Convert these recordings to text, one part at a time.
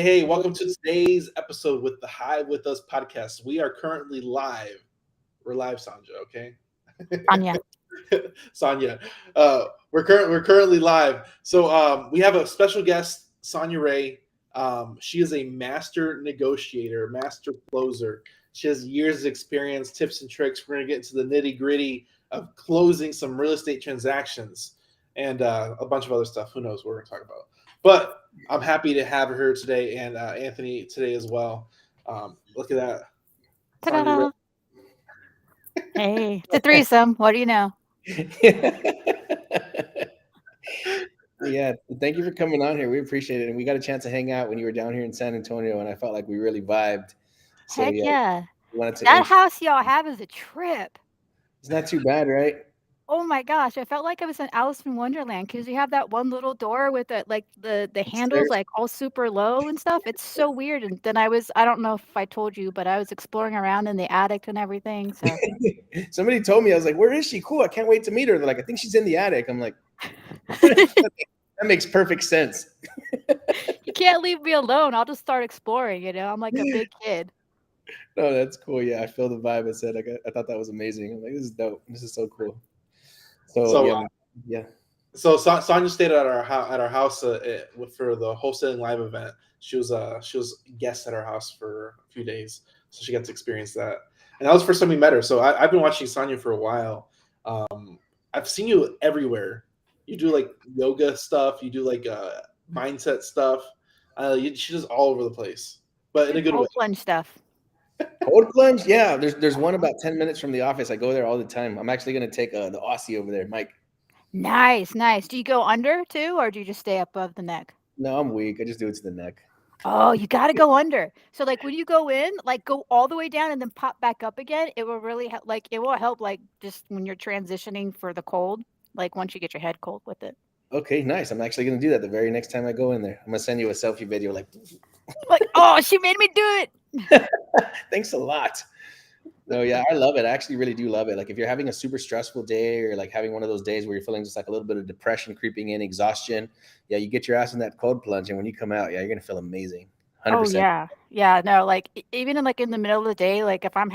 Hey, welcome to today's episode with the Hive with Us podcast. We are currently live. We're live, Sonja, okay? Anya. Sonia. We're currently live. So we have a special guest, Sonia Ray. She is a master negotiator, master closer. She has years of experience, tips and tricks. We're gonna get into the nitty-gritty of closing some real estate transactions and a bunch of other stuff. Who knows what we're gonna talk about. But I'm happy to have her today and Anthony today as well. Look at that. Sonia Ray. Ta-da! Hey, it's a threesome. What do you know? Yeah, thank you for coming on here. We appreciate it. And we got a chance to hang out when you were down here in San Antonio, and I felt like we really vibed. So Heck yeah, yeah. we wanted to That house y'all have is a trip. it's not too bad, right? Oh my gosh, I felt like I was in Alice in Wonderland because you have that one little door with the handles Upstairs. like all super low and stuff. It's so weird. And then I don't know if I told you, but I was exploring around in the attic and everything. So Somebody told me, I was like, "Where is she? Cool, I can't wait to meet her." They're like, "I think she's in the attic." I'm like, "That makes perfect sense." you can't leave me alone. I'll just start exploring, I'm like a big kid. No, that's cool. Yeah, I feel the vibe. I said, I thought that was amazing. I'm like, "This is dope. This is so cool." So So yeah, yeah. Sonia stayed at our house for the wholesaling live event. She was a guest at our house for a few days, so she got to experience that. And that was the first time we met her. So I've been watching Sonia for a while. I've seen you everywhere. You do like yoga stuff. You do like mindset stuff. She does all over the place, but in a And good way. cold plunge stuff. Cold plunge, yeah. There's one about 10 minutes from the office. I go there all the time. I'm actually gonna take the Aussie over there, Mike. Nice, nice. Do you go under too, or do you just stay above the neck? No, I'm weak. I just do it to the neck. Oh, you gotta go under. So, like, when you go in, like, go all the way down and then pop back up again. It will really help. Like, it will help, like, just when you're transitioning for the cold. Like, once you get your head cold with it. Okay, nice. I'm actually gonna do that the very next time I go in there. I'm gonna send you a selfie video. Like, Like, oh, she made me do it. thanks a lot. No, yeah, I love it. I actually really do love it. Like, if you're having a super stressful day or like having one of those days where you're feeling just like a little bit of depression creeping in, exhaustion, yeah, you get your ass in that cold plunge, and when you come out, yeah, you're gonna feel amazing. Oh 100%. yeah, yeah. No, like even in the middle of the day, like if I'm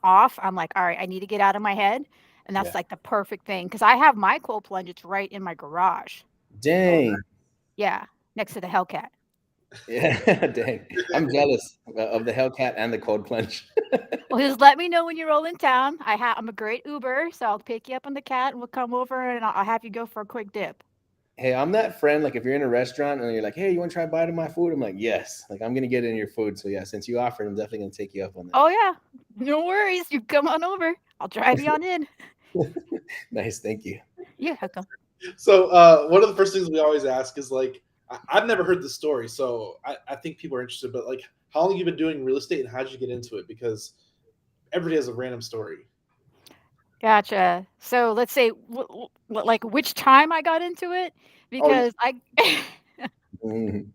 off, I'm like, all right, I need to get out of my head, and that's Yeah. like the perfect thing because I have my cold plunge. It's right in my garage. Oh, Dang. Yeah, next to the Hellcat. Yeah. Dang. I'm jealous of the Hellcat and the cold plunge. Well, just let me know when you roll in town. I'm a great Uber, so I'll pick you up on the cat, and we'll come over, and I'll have you go for a quick dip. Hey, I'm that friend. Like, if you're in a restaurant and you're like, "Hey, you want to try a bite of my food?" I'm like, "Yes." Like, I'm gonna get in your food. So yeah, since you offered, I'm definitely gonna take you up on Oh yeah, no worries. You come on over. I'll drive you on in. that. Nice, thank you. You're welcome. so one of the first things we always ask is like, I've never heard the story, so I think people are interested. But like, how long have you been doing real estate, and how did you get into it? Because everybody has a random story. Gotcha. So let's say, like, which time I got into it, Oh, because I Mhm.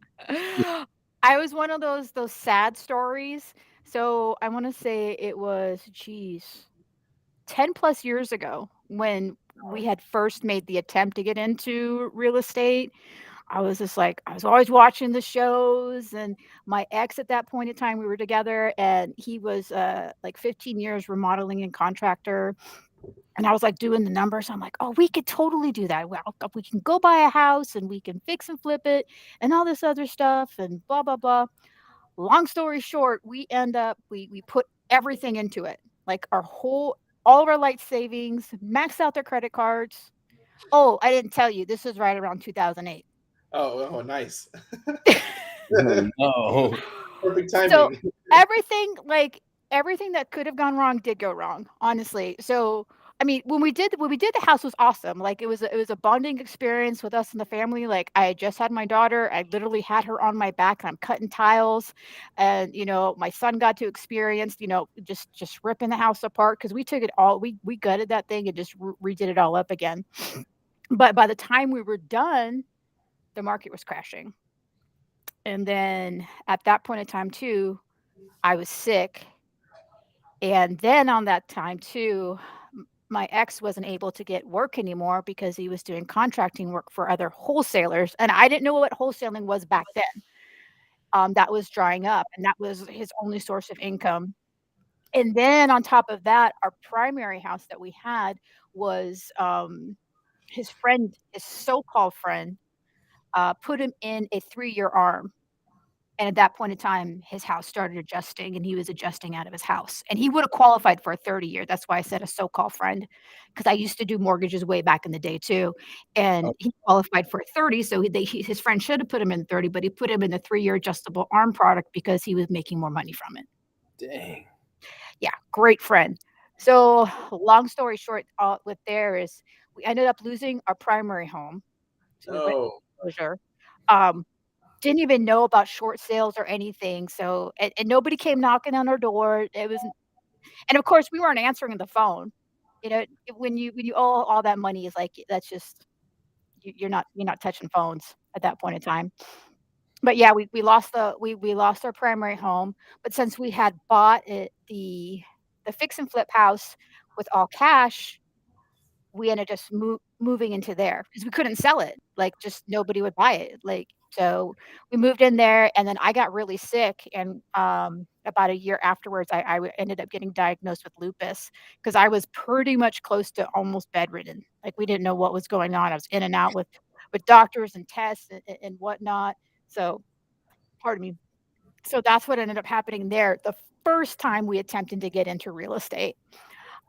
I was one of those sad stories. So I want to say it was, geez, 10 plus years ago when we had first made the attempt to get into real estate. I was just like, I was always watching the shows, and my ex at that point in time, we were together, and he was like 15 years remodeling and contractor. And I was like doing the numbers. I'm like, oh, we could totally do that. Well, we can go buy a house and we can fix and flip it and all this other stuff and blah, blah, blah. Long story short, we put everything into it, like all of our life savings, maxed out their credit cards. Oh, I didn't tell you, this was right around 2008. nice. Oh no. Perfect So timing. everything, everything that could have gone wrong did go wrong, honestly. So I mean, when we did the house was awesome. Like it was a bonding experience with us and the family. Like I had just had my daughter. I literally had her on my back and I'm cutting tiles. And my son got to experience, just ripping the house apart because we took it all, we gutted that thing and just redid it all up again. But by the time we were done, the market was crashing. And then at that point in time too, I was sick. And then on that time too, my ex wasn't able to get work anymore because he was doing contracting work for other wholesalers. And I didn't know what wholesaling was back then. that was drying up, and that was his only source of income. And then on top of that, our primary house that we had was, his friend, his so-called friend, put him in a 3-year arm. And at that point in time, his house started adjusting, and he was adjusting out of his house. And he would have qualified for a 30-year. That's why I said a so-called friend, because I used to do mortgages way back in the day too. And Oh, he qualified for a 30, so his friend should have put him in 30, but he put him in the 3-year adjustable arm product because he was making more money from it. dang. Yeah, great friend. So, long story short, with there is we ended up losing our primary home. So we went No. foreclosure. Um, didn't even know about short sales or anything. So, and nobody came knocking on our door. It was, and of course, we weren't answering the phone. You know, when you owe all that money, is like that's just you're not touching phones at that point in time. But yeah, we lost our primary home, but since we had bought it the fix and flip house with all cash, we ended just moving into there because we couldn't sell it, like, just nobody would buy it, like, so we moved in there, and then I got really sick, and, about a year afterwards, ended up getting diagnosed with lupus because I was pretty much close to almost bedridden, like, we didn't know what was going on, I was in and out with doctors and tests and whatnot, so pardon me. So that's what ended up happening there the first time we attempted to get into real estate.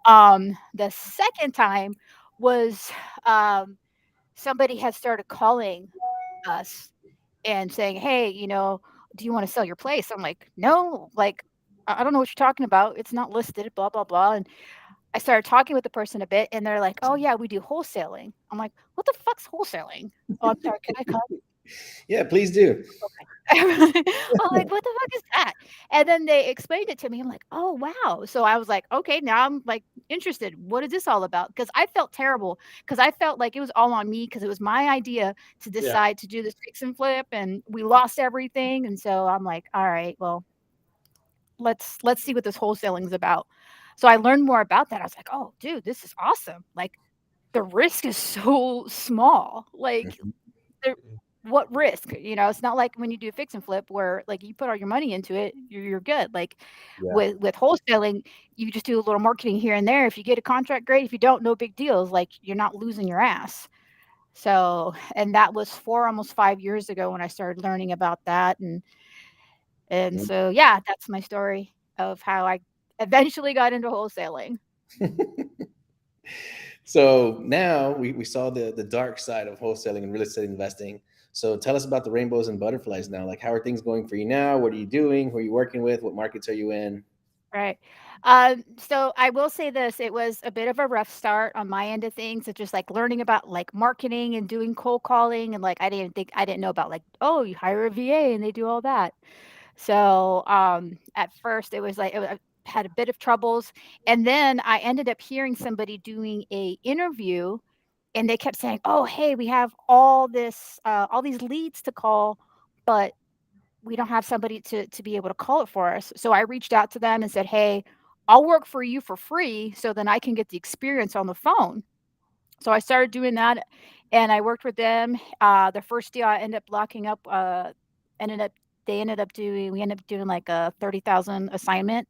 The second time was, um, somebody had started calling us and saying, "Hey, do you wanna sell your place?" I'm like, "No, like, I don't know what you're talking about. It's not listed, blah, blah, blah," and I started talking with the person a bit, and they're like, "Oh, yeah, we do wholesaling." I'm like, "What the fuck's wholesaling?" "Oh, I'm sorry, can I come?" Yeah, please do. Okay. I'm like, "What the fuck is that?" And then they explained it to me. I'm like, "Oh, wow." So I was like, "Okay, now I'm, like, interested. What is this all about?" Because I felt terrible. Because I felt like it was all on me because it was my idea to Yeah. decide to do this fix and flip, and we lost everything, and so I'm like, "Alright, well, let's see what this wholesaling is about." So I learned more about that. I was like, "Oh, dude, this is awesome." Like, the risk is so small. Like, Mhm. there what risk? It's not like when you do fix and flip where, like, you put all your money into it, you're good. Like, Yeah. with wholesaling, you just do a little marketing here and there. If you get a contract, great. If you don't, no big deals. Like, you're not losing your ass. So, and that was 4, almost 5 years ago when I started learning about that, and Mm. so, yeah, that's my story of how I eventually got into wholesaling. So now we saw the dark side of wholesaling and real estate investing. So tell us about the rainbows and butterflies now. Like, how are things going for you now? What are you doing? Who are you working with? What markets are you in? Right. So I will say this, it was a bit of a rough start on my end of things. It's just like learning about like marketing and doing cold calling and like I didn't know about like, oh, you hire a VA and they do all that. So at first it was like I had a bit of troubles. And then I ended up hearing somebody doing a interview and they kept saying, "Oh, hey, we have all these leads to call, but we don't have somebody to be able to call it for us." So I reached out to them and said, "Hey, I'll work for you for free so then I can get the experience on the phone." So I started doing that and I worked with them. The first deal I ended up locking up ended up they ended up doing we ended up doing like a 30,000 assignment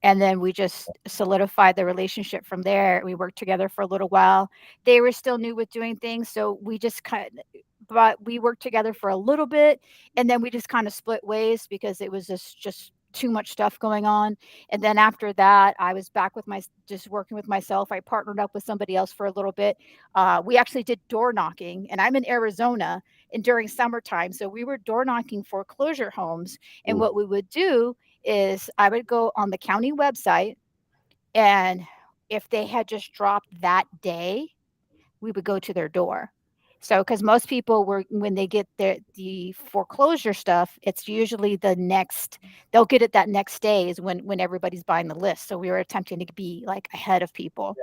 and then we just solidified the relationship from there. We worked together for a little while. They were still new with doing things, so we just kind but we worked together for a little bit, and then we just kinda split ways because it was just too much stuff going on, and then after that, I was back with my just working with myself. I partnered up with somebody else for a little bit. We actually did door knocking, and I'm in Arizona, and during summertime, so we were door knocking foreclosure homes, and Ooh. what we would do is I would go on the county website, and if they had just dropped that day, we would go to their door. So, because most people were when they get the foreclosure stuff, it's usually they'll get it that next day is when everybody's buying the list. So we were attempting to be like ahead of people.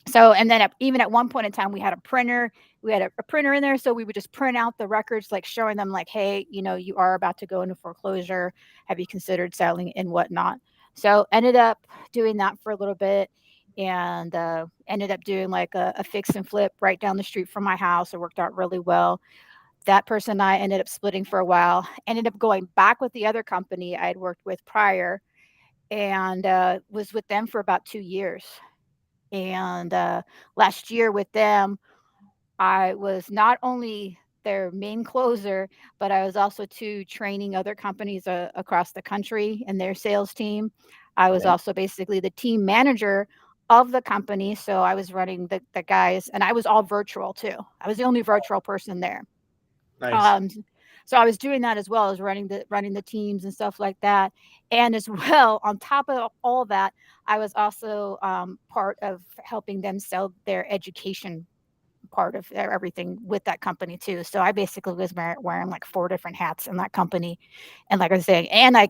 So, and then even at one point in time, we had a printer. We had a printer in there, so we would just print out the records, like showing them, like, "Hey, you are about to go into foreclosure. Have you considered selling and whatnot?" So, ended up doing that for a little bit, and ended up doing like a fix and flip right down the street from my house. It worked out really well. that person and I ended up splitting for a while. Ended up going back with the other company I had worked with prior, and was with them for about 2 years. And last year with them, I was not only their main closer, but I was also too training other companies across the country and their sales team. I was Okay. also basically the team manager of the company. So I was running the guys, and I was all virtual too. I was the only virtual person there. Nice. Um, so I was doing that as well as running the teams and stuff like that. And as well, on top of all that, I was also part of helping them sell their education part of everything with that company too. So I basically was wearing like 4 different hats in that company. And like I was saying, and I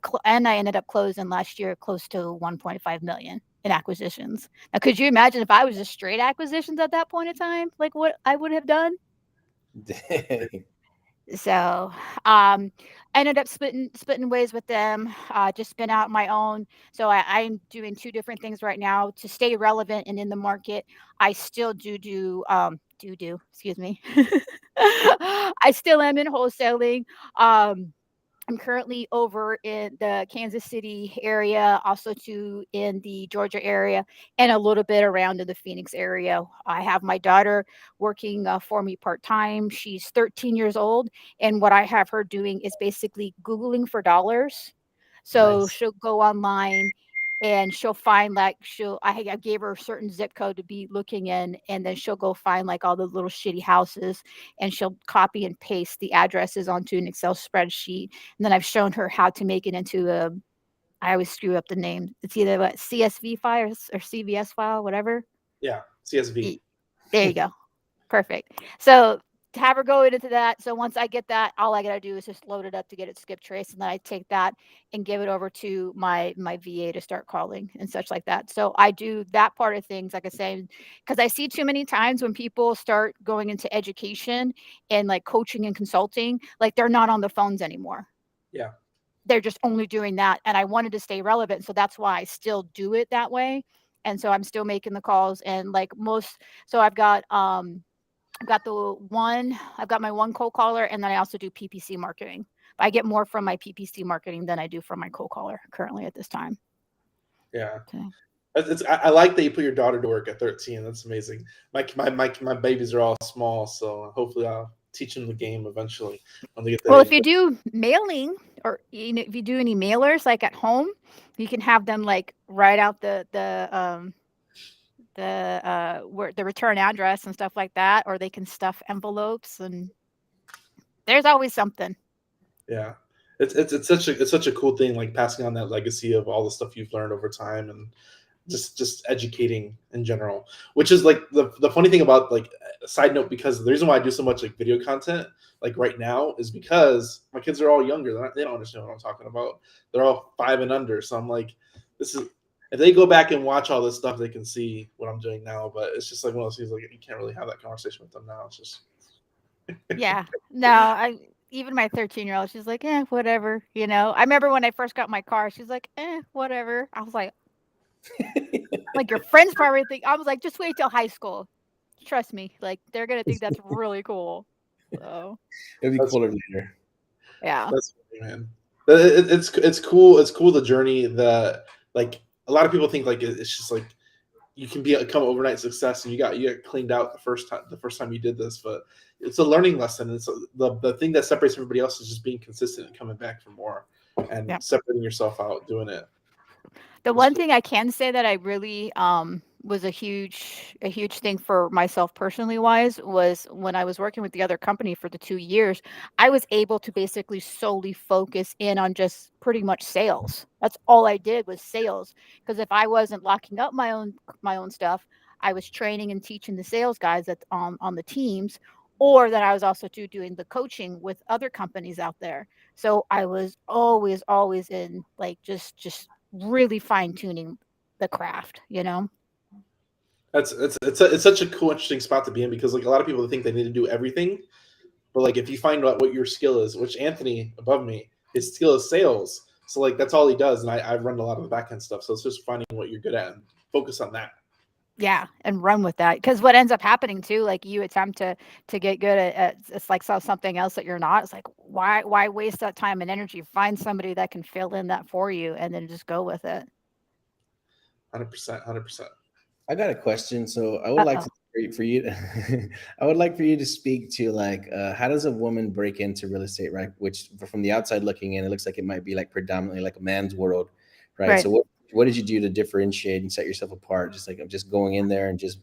ended up closing last year close to 1.5 million in acquisitions. Now, could you imagine if I was just straight acquisitions at that point in time, like what I would have done? Dang. So, ended up splitting ways with them. Just been out my own. So I'm doing 2 different things right now to stay relevant and in the market. I still excuse me. I still am in wholesaling. I'm currently over in the Kansas City area, also too in the Georgia area, and a little bit around in the Phoenix area. I have my daughter working for me part time. She's 13 years old, and what I have her doing is basically Googling for dollars. So Nice. she'll go online and she'll find like I gave her a certain zip code to be looking in, and then she'll go find like all the little shitty houses, and she'll copy and paste the addresses onto an Excel spreadsheet. And then I've shown her how to make it into a, I always screw up the name. It's either what CSV file or CVS file, whatever. Yeah. CSV. There you go. Perfect. So to have her go into that. So once I get that, all I gotta do is just load it up to get it skip trace, and then I take that and give it over to my VA to start calling and such like that. So I do that part of things, like I say, because I see too many times when people start going into education and like coaching and consulting, like they're not on the phones anymore. Yeah. They're just only doing that. And I wanted to stay relevant. So that's why I still do it that way. And so I'm still making the calls, and like most, so I've got my one cold caller, and then I also do PPC marketing. I get more from my PPC marketing than I do from my cold caller currently at this time. Yeah. Okay. I like that you put your daughter to work at 13. That's amazing. My babies are all small, so hopefully I'll teach them the game eventually when they get that Well, if age. you do mailing, or if you do any mailers like at home, you can have them like write out where the return address and stuff like that, or they can stuff envelopes, and there's always something. Yeah, it's such a cool thing, like passing on that legacy of all the stuff you've learned over time, and just educating in general. Which is like the funny thing about, like, a side note, because the reason why I do so much like video content like right now is because my kids are all younger. They don't understand what I'm talking about. They're all 5 and under. So I'm like, this is, if they go back and watch all this stuff, they can see what I'm doing now. But it's just like one of those things, like you can't really have that conversation with them now. It's just Yeah. No, I even my 13-year-old, she's like, whatever, you know. I remember when I first got my car, she's like, whatever. I was like your friends probably think, I was like, just wait till high school. Trust me, like they're gonna think that's really cool. So It'll be that's cooler later. yeah. That's funny, man. It's cool. It's cool, the journey that, like, a lot of people think like it's just like you can become overnight success and you got cleaned out the first time you did this, but it's a learning lesson. It's the thing that separates everybody else is just being consistent and coming back for more and Yeah. separating yourself out doing it. The It's one cool. thing I can say that I really was a huge thing for myself personally wise was when I was working with the other company for the 2 years, I was able to basically solely focus in on just pretty much sales. That's all I did was sales. Because if I wasn't locking up my own stuff, I was training and teaching the sales guys that on the teams, or that I was also doing the coaching with other companies out there. So I was always in like just really fine tuning the craft, you know? It's such a cool, interesting spot to be in, because like a lot of people think they need to do everything, but like if you find out what your skill is, which Anthony above me, his skill is sales. So like that's all he does, and I run a lot of the back end stuff. So it's just finding what you're good at and focus on that. Yeah, and run with that. Because what ends up happening too, like you attempt to get good at it's like something else that you're not. It's like why waste that time and energy? Find somebody that can fill in that for you, and then just go with it. 100%, 100%. I got a question. So I would Uh like oh. to for you I would like for you to speak to like how does a woman break into real estate, right? Which from the outside looking in, it looks like it might be like predominantly like a man's world, right? Right. So what did you do to differentiate and set yourself apart? Just like I'm just going in there and just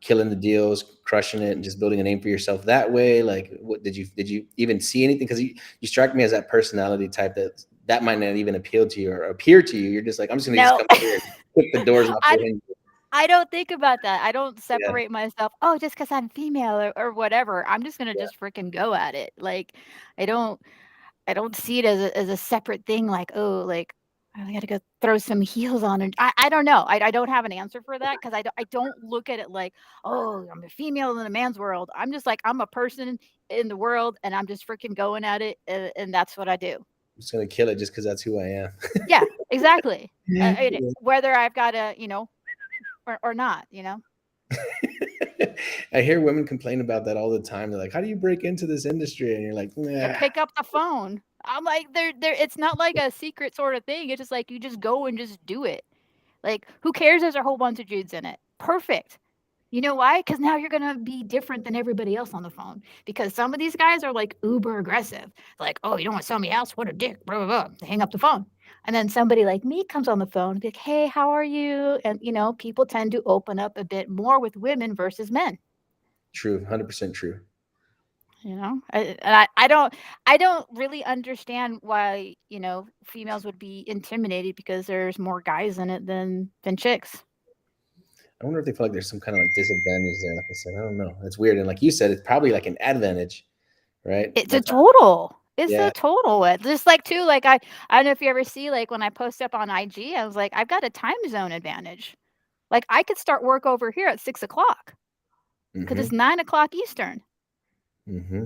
killing the deals, crushing it, and just building a name for yourself that way? Like, what did you even see anything? Because you strike me as that personality type that might not even appeal to you or appear to you. You're just like, I'm just gonna just No. come in here and kick the doors off I their hinges. I don't think about that. I don't Yeah, separate myself, "Oh, just because 'cause I'm female or whatever. I'm just gonna yeah, just freaking go at it." Like, I don't I don't see it as a separate thing like, "Oh, like, I gotta go throw some heels on," and I don't know. I don't have an answer for that because I don't look at it like, "Oh, I'm a female in a man's world." I'm just like, I'm a person in the world, and I'm just freaking going at it, and that's what I do. I'm just gonna kill it just because that's who I am. Yeah, exactly. And Yeah. whether I've gotta, or not, I hear women complain about that all the time. They're like, "How do you break into this industry?" And you're like, To "Nah." pick up the phone. I'm like, there it's not like a secret sort of thing. It's just like you just go and just do it. Like, who cares there's a whole bunch of dudes in it? Perfect. You know why? Because now you're gonna be different than everybody else on the phone. Because some of these guys are like uber aggressive. Like, oh, you don't want to sell me a house? What a dick. Blah blah blah. They hang up the phone. And then somebody like me comes on the phone and be like, hey, how are you? And people tend to open up a bit more with women versus men. True, 100% true. I don't really understand why females would be intimidated because there's more guys in it than chicks. I wonder if they feel like there's some kind of like disadvantage there. Like I said, I don't know. It's weird. And like you said, it's probably like an advantage, right? It's a That's total. It's yeah, a total. Just like too, like I don't know if you ever see like when I post up on IG, I was like, I've got a time zone advantage. Like I could start work over here at 6 o'clock because mm-hmm, it's 9 o'clock Eastern. mm-hmm.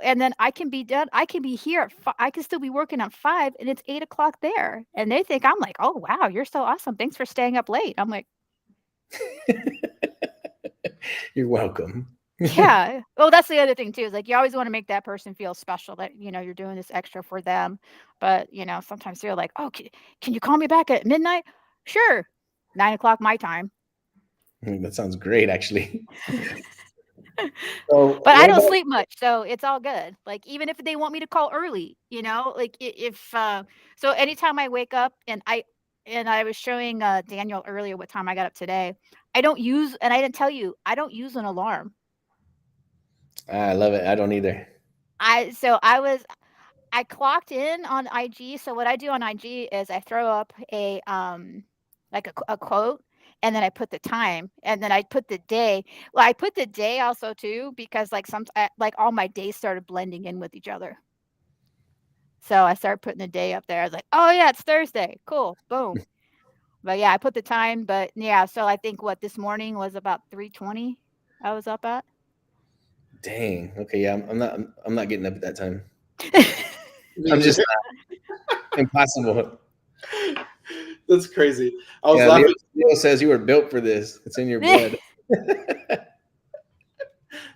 And then I can be done. I can be here I can still be working at 5, and it's 8 o'clock there. And they think I'm like, oh wow, you're so awesome. Thanks for staying up late. I'm like, You're welcome. yeah. Well, that's the other thing too, is like you always want to make that person feel special that, you're doing this extra for them. But, sometimes they're like, oh, can you call me back at midnight? Sure. 9 o'clock my time. That sounds great, actually. So, But I what don't about? sleep much, so it's all good. Like, even if they want me to call early, like if so anytime I wake up and I was showing Daniel earlier what time I got up today. I don't use and I didn't tell you, I don't use an alarm. I love it. I don't either. I clocked in on IG. So what I do on IG is I throw up like a quote, and then I put the time, and then I put the day. Well, I put the day also too because like all my days started blending in with each other. So I started putting the day up there. I was like, oh yeah, it's Thursday. Cool. Boom. But yeah, I put the time. But yeah, so I think what this morning was about 3:20. I was up at. Dang. Okay. Yeah. I'm not getting up at that time. Me I'm just either. impossible. That's crazy. I was Yeah. Leo, laughing. Leo says you were built for this. It's in your blood.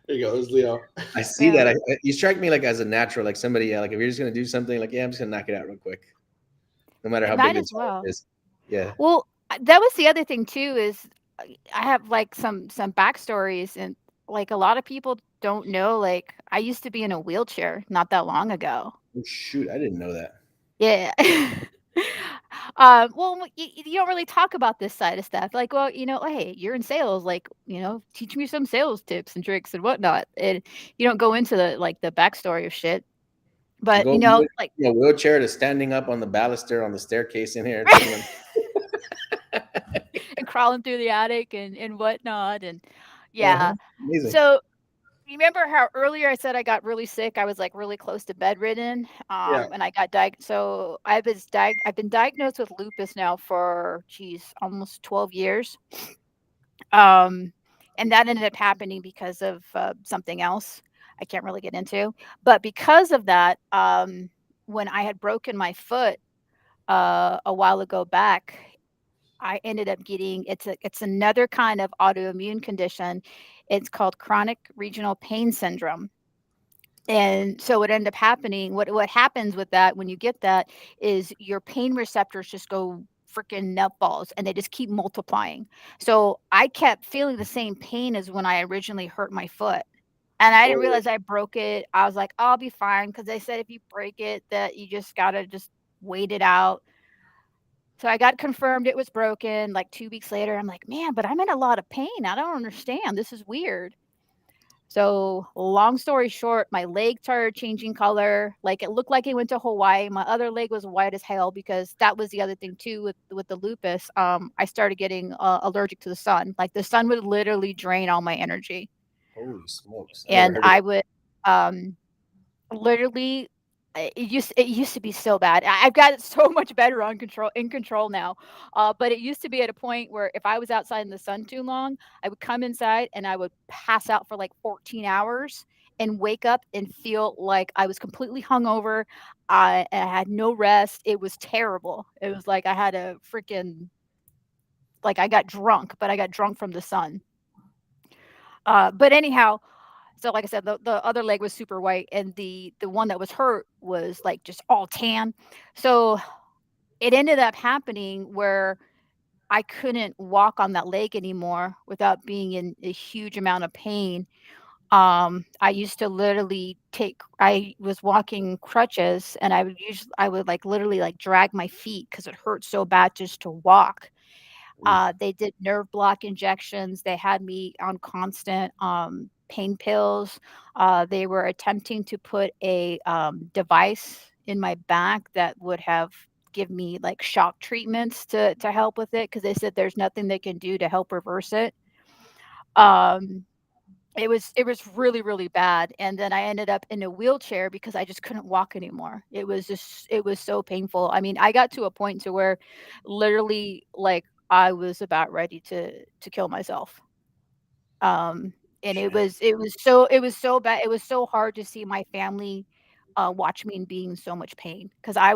There you go. It was Leo. I see that. Yeah. You strike me like as a natural, like somebody. Yeah. Like if you're just gonna do something, like yeah, I'm just gonna knock it out real quick, no matter It how big might the as challenge well. is. Yeah. Well, that was the other thing too is I have like some backstories, and like a lot of people don't know, like I used to be in a wheelchair not that long ago. Oh, shoot, I didn't know that. Yeah. Well, you don't really talk about this side of stuff. Like, well, hey, you're in sales, like, teach me some sales tips and tricks and whatnot. And you don't go into the backstory of shit. But Go like from a wheelchair to standing up on the baluster on the staircase in here. You know, and crawling through the attic and whatnot. And uh-huh. yeah. Amazing. So remember how earlier I said I got really sick? I was like really close to bedridden. Yeah. And I got so I've been diagnosed with lupus now for almost 12 years. Um, and that ended up happening because of something else I can't really get into. But because of that, when I had broken my foot a while ago back, I ended up getting it's another kind of autoimmune condition. It's called chronic regional pain syndrome. And so what ended up happening, what happens with that when you get that is your pain receptors just go freaking nutballs and they just keep multiplying. So I kept feeling the same pain as when I originally hurt my foot. And I didn't Oh, yeah. realize I broke it. I was like, I'll be fine because they said if you break it, that you just gotta just wait it out. So I got confirmed it was broken. Like 2 weeks later, I'm like, man, but I'm in a lot of pain. I don't understand. This is weird. So, long story short, my leg started changing color. Like it looked like it went to Hawaii. My other leg was white as hell because that was the other thing too with the lupus. I started getting allergic to the sun. Like the sun would literally drain all my energy, Holy smokes! I never and heard of I that. would um, literally it used to be so bad. I've got it so much better on control in control now. But it used to be at a point where if I was outside in the sun too long, I would come inside and I would pass out for like 14 hours and wake up and feel like I was completely hungover. I had no rest. It was terrible. It was like I had a freaking like I got drunk, but I got drunk from the sun. But anyhow, so like I said, the other leg was super white, and the one that was hurt was like just all tan. So it ended up happening where I couldn't walk on that leg anymore without being in a huge amount of pain. I used to literally I was walking crutches and I would like literally like drag my feet because it hurt so bad just to walk. Oof. They did nerve block injections. They had me on constant pain pills. They were attempting to put a device in my back that would have give me like shock treatments to help with it because they said there's nothing they can do to help reverse it. Um, it was really, really bad, and then I ended up in a wheelchair because I just couldn't walk anymore. It was so painful. I mean, I got to a point to where literally, like, I was about ready to kill myself. Um, and Shit. it was so bad. It was so hard to see my family, watch me in being so much pain because I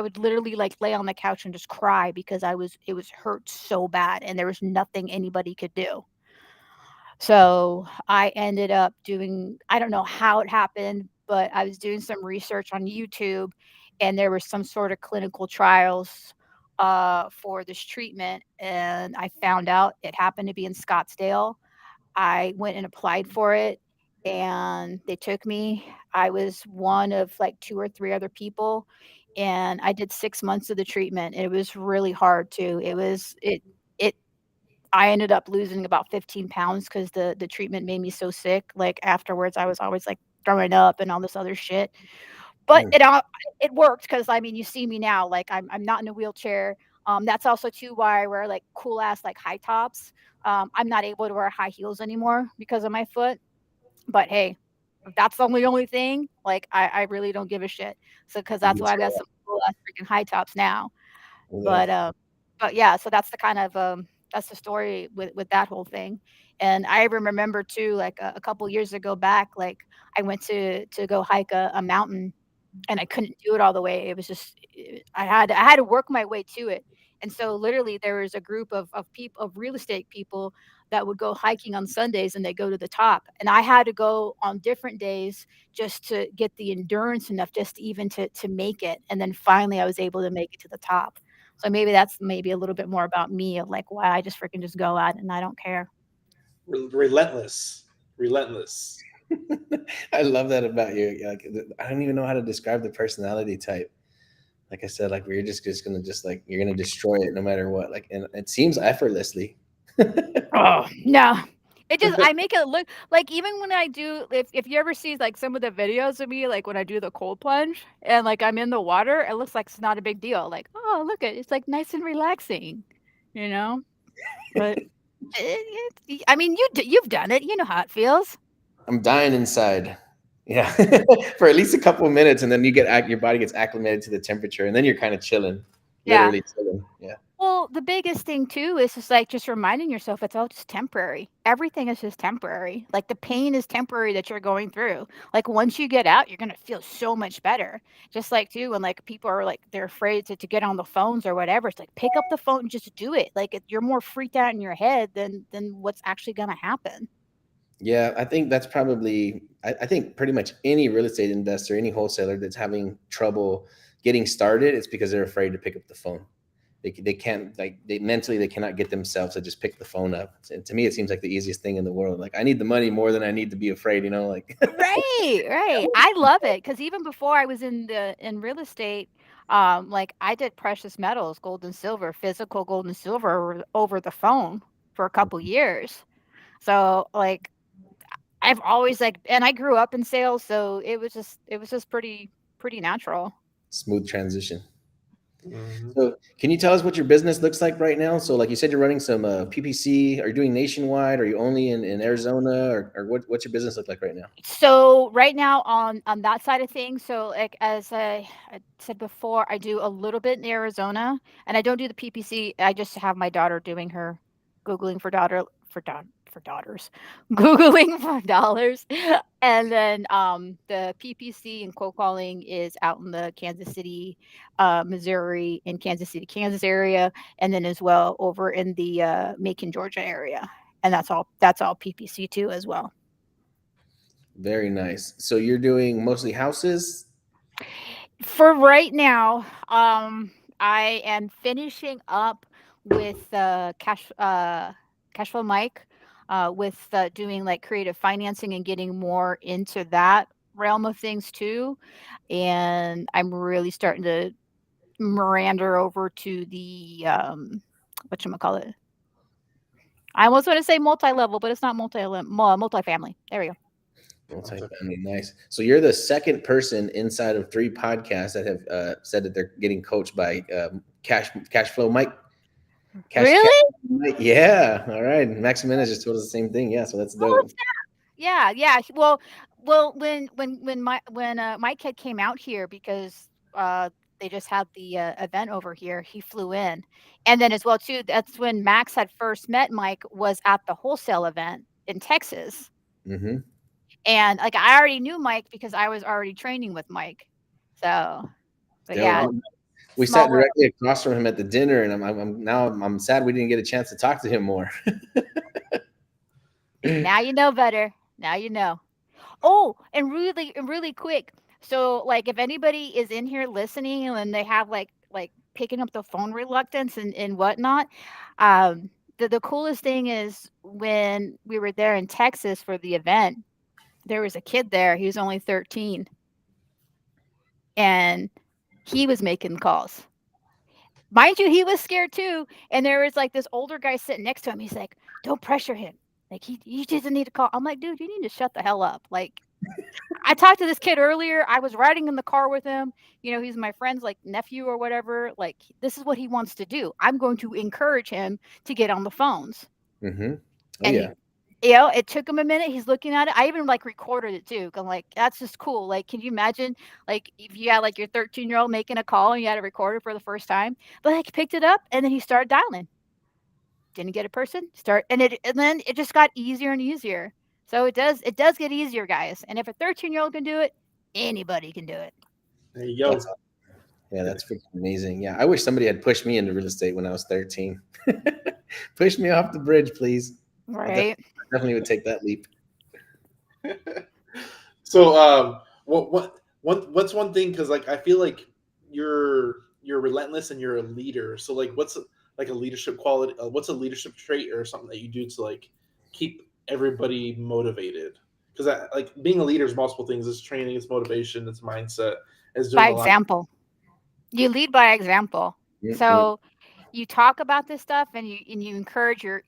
would literally, like, lay on the couch and just cry because it was hurt so bad, and there was nothing anybody could do. So I ended up doing I don't know how it happened, but I was doing some research on YouTube and there was some sort of clinical trials for this treatment. And I found out it happened to be in Scottsdale. I went and applied for it and they took me. I was one of like two or three other people. And I did 6 months of the treatment. It was really hard too. It I ended up losing about 15 pounds because the treatment made me so sick, like, afterwards, I was always, like, throwing up and all this other shit, but Mm. it worked because I mean, you see me now, like, I'm not in a wheelchair, that's also too why I wear, like, cool ass, like, high tops, I'm not able to wear high heels anymore because of my foot, but hey, if that's the only thing, like, I really don't give a shit, so because You that's get why I got your some cool ass freaking high tops now. yeah. But, yeah, so that's the kind of, that's the story with that whole thing, and I even remember too, like, a couple years ago back, like, I went to go hike a mountain and I couldn't do it all the way. It was just I had to work my way to it. And so literally there was a group of people of real estate people that would go hiking on Sundays and they go to the top. And I had to go on different days just to get the endurance enough just even to make it. And then finally I was able to make it to the top. So maybe that's maybe a little bit more about me of like why I just freaking just go out and I don't care. Relentless, relentless. I love that about you. Like, I don't even know how to describe the personality type. Like I said, like we're just gonna just like you're gonna destroy it no matter what. Like, and it seems effortlessly. Oh, no. It just I make it look like even when I do if you ever see like some of the videos of me, like when I do the cold plunge and like I'm in the water, it looks like it's not a big deal. Like, oh, look at it's like nice and relaxing, you know? But I mean, you've done it. You know how it feels. I'm dying inside. Yeah, for at least a couple of minutes, and then your body gets acclimated to the temperature, and then you're kind of chilling, Yeah. literally chilling. Yeah. Well, the biggest thing too is just like just reminding yourself it's all just temporary. Everything is just temporary. Like the pain is temporary that you're going through. Like once you get out, you're gonna feel so much better. Just like too, when like people are like they're afraid to get on the phones or whatever. It's like pick up the phone and just do it. Like you're more freaked out in your head than what's actually gonna happen. Yeah, I think that's probably, I think pretty much any real estate investor, any wholesaler that's having trouble getting started, it's because they're afraid to pick up the phone. They can't, like, they mentally, they cannot get themselves to just pick the phone up. And to me, it seems like the easiest thing in the world. Like, I need the money more than I need to be afraid, you know, like, Right, right. I love it because even before I was in real estate, like I did precious metals, gold and silver, physical gold and silver over the phone for a couple years. So like I've always like, and I grew up in sales, so it was just pretty natural. smooth transition. Mhm. So, can you tell us what your business looks like right now? So, like you said, you're running some PPC. Are you doing nationwide? Are you only in Arizona, or what's your business look like right now? So right now on that side of things, so like as I said before, I do a little bit in Arizona, and I don't do the PPC. I just have my daughter doing her googling for daughters, googling for dollars, and then the PPC and cold calling is out in the Kansas City, Missouri, and Kansas City, Kansas area, and then as well over in the Macon, Georgia area, and that's all PPC too as well. Very nice. So you're doing mostly houses. For right now, I am finishing up with cash flow Mike, with doing like creative financing and getting more into that realm of things too. And I'm really starting to meander over to the what you call it. I almost want to say multi-level, but it's not multi-family. There we go. Multi-family, nice. So you're the second person inside of 3 podcasts that have said that they're getting coached by cash flow Mike. Cash Really? Mike. Yeah. All right. Max Jimenez just told us the same thing. Yeah. So that's Oh, dope. yeah, yeah. Well, when Mike had came out here because they just had the event over here, he flew in, and then as well too. That's when Max had first met Mike was at the wholesale event in Texas, Mm-hmm. and like I already knew Mike because I was already training with Mike. So, but Dope. yeah, We small sat world. directly across from him at the dinner, and I'm sad we didn't get a chance to talk to him more. Now you know better. Now you know. Oh, and really quick. So, like, if anybody is in here listening and they have like picking up the phone reluctance and whatnot, the coolest thing is when we were there in Texas for the event, there was a kid there. He was only 13, and he was making calls. Mind you, he was scared too. And there was like this older guy sitting next to him. He's like, "Don't pressure him. Like he doesn't need to call." I'm like, "Dude, you need to shut the hell up." Like I talked to this kid earlier. I was riding in the car with him. You know, he's my friend's like nephew or whatever. Like this is what he wants to do. I'm going to encourage him to get on the phones. Mm-hmm. Oh And yeah. he, you know, it took him a minute. He's looking at it. I even like recorded it too. 'Cause I'm like, that's just cool. Like, can you imagine like if you had like your 13-year-old making a call and you had to record it for the first time? But like he picked it up and then he started dialing. Didn't get a person, start and then it just got easier and easier. So it does get easier, guys. And if a 13-year-old can do it, anybody can do it. There you That's go. Yeah, that's freaking amazing. Yeah, I wish somebody had pushed me into real estate when I was 13. Push me off the bridge, please. I def- Right. definitely would take that leap. So, what's one thing? Because like I feel like you're relentless and you're a leader. So like, what's like a leadership quality? What's a leadership trait or something that you do to like keep everybody motivated? Because like being a leader is multiple things. It's training, it's motivation, it's mindset, it's doing By a lot. example. You lead by example. Mm-mm. So you talk about this stuff and you encourage your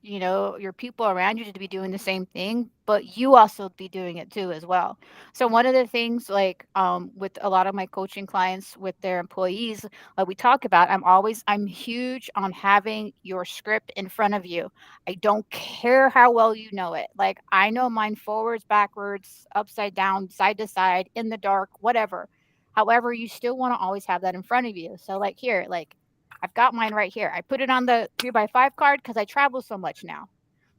people around you to be doing the same thing, but you also be doing it too as well. So one of the things like with a lot of my coaching clients with their employees, like we talk about, I'm huge on having your script in front of you. I don't care how well you know it. Like I know mine forwards, backwards, upside down, side to side, in the dark, whatever. However, you still want to always have that in front of you. So like here, like I've got mine right here. I put it on the 3x5 card because I travel so much now.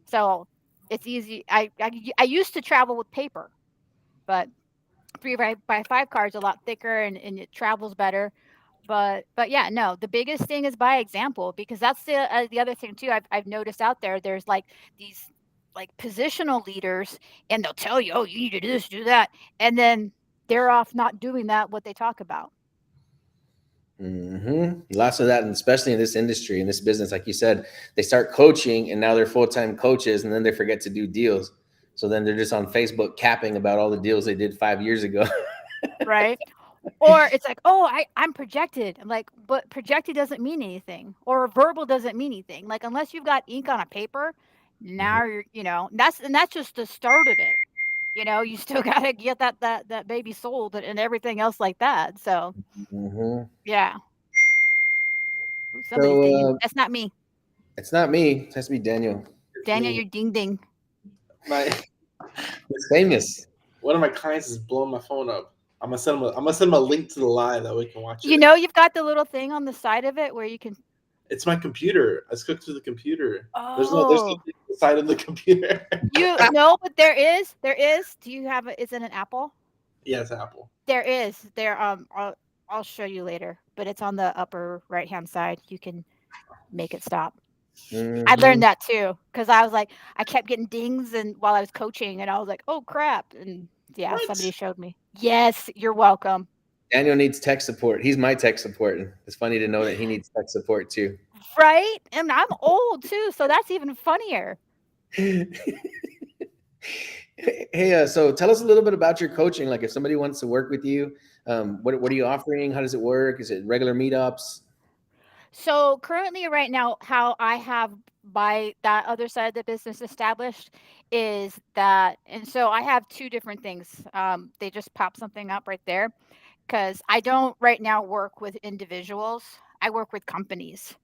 So it's easy. I used to travel with paper, but 3x5 card's a lot thicker and it travels better. But yeah, no, the biggest thing is by example, because that's the other thing too. I've noticed out there. There's like these like positional leaders, and they'll tell you, oh, you need to do this, do that, and then they're off not doing that what they talk about. Lots of that, and especially in this industry, in this business, like you said, they start coaching and now they're full-time coaches, and then they forget to do deals. So then they're just on Facebook capping about all the deals they did 5 years ago. Right. Or it's like, oh, I'm projected. I'm like, but projected doesn't mean anything, or verbal doesn't mean anything. Like unless you've got ink on a paper, now you're, that's just the start of it. You still gotta get that baby sold and everything else like that. So hmm yeah. Ooh, somebody's So dinging. That's not me. it's not me. It has to be Daniel. It's Daniel, me. you're ding ding. My It's famous. one of my clients is blowing my phone up. I'm gonna send him a link to the live that we can watch You it. know you've got the little thing on the side of it where you can. It's my computer. It's cooked to the computer. There's no Oh, link to the side of the computer. you know, but there is. Do you have is it an Apple? Yeah, it's Apple. There is. I'll show you later, but it's on the upper right hand side. You can make it stop. I hmm learned that too because I was like, I kept getting dings and while I was coaching, and I was like, oh crap, and yeah, somebody What? showed me. Yes, you're welcome. Daniel needs tech support. He's my tech support. And it's funny to know that he needs tech support too. Right, and I'm old too, so that's even funnier. Hey, so tell us a little bit about your coaching. Like, if somebody wants to work with you, what are you offering? How does it work? Is it regular meetups? So currently, right now, how I have by that other side of the business established is that, and so I have two different things. They just pop something up right there because I don't right now work with individuals. I work with companies.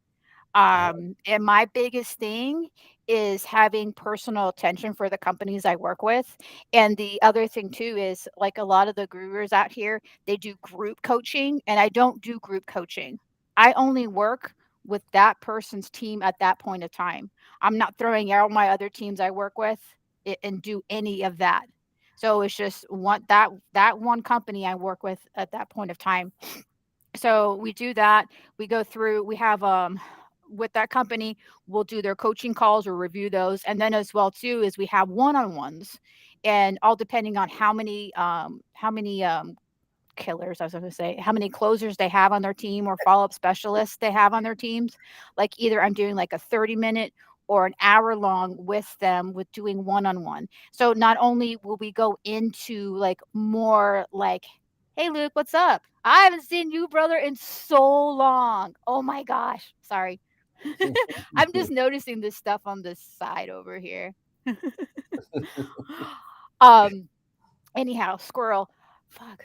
And my biggest thing is having personal attention for the companies I work with. And the other thing too is like a lot of the gurus out here, they do group coaching, and I don't do group coaching. I only work with that person's team at that point of time. I'm not throwing out my other teams I work with and do any of that. So it's just that one company I work with at that point of time. So we do that. We go through, we have with that company, we'll do their coaching calls or review those. And then as well too is we have one-on-ones, and all depending on how many killers, I was going to say, how many closers they have on their team or follow-up specialists they have on their teams. Like either I'm doing like a 30-minute or an hour long with them with doing one-on-one. So not only will we go into like more like, hey Luke, what's up? I haven't seen you, brother, in so long. Oh my gosh. Sorry. I'm just noticing this stuff on this side over here. um anyhow, squirrel. Fuck.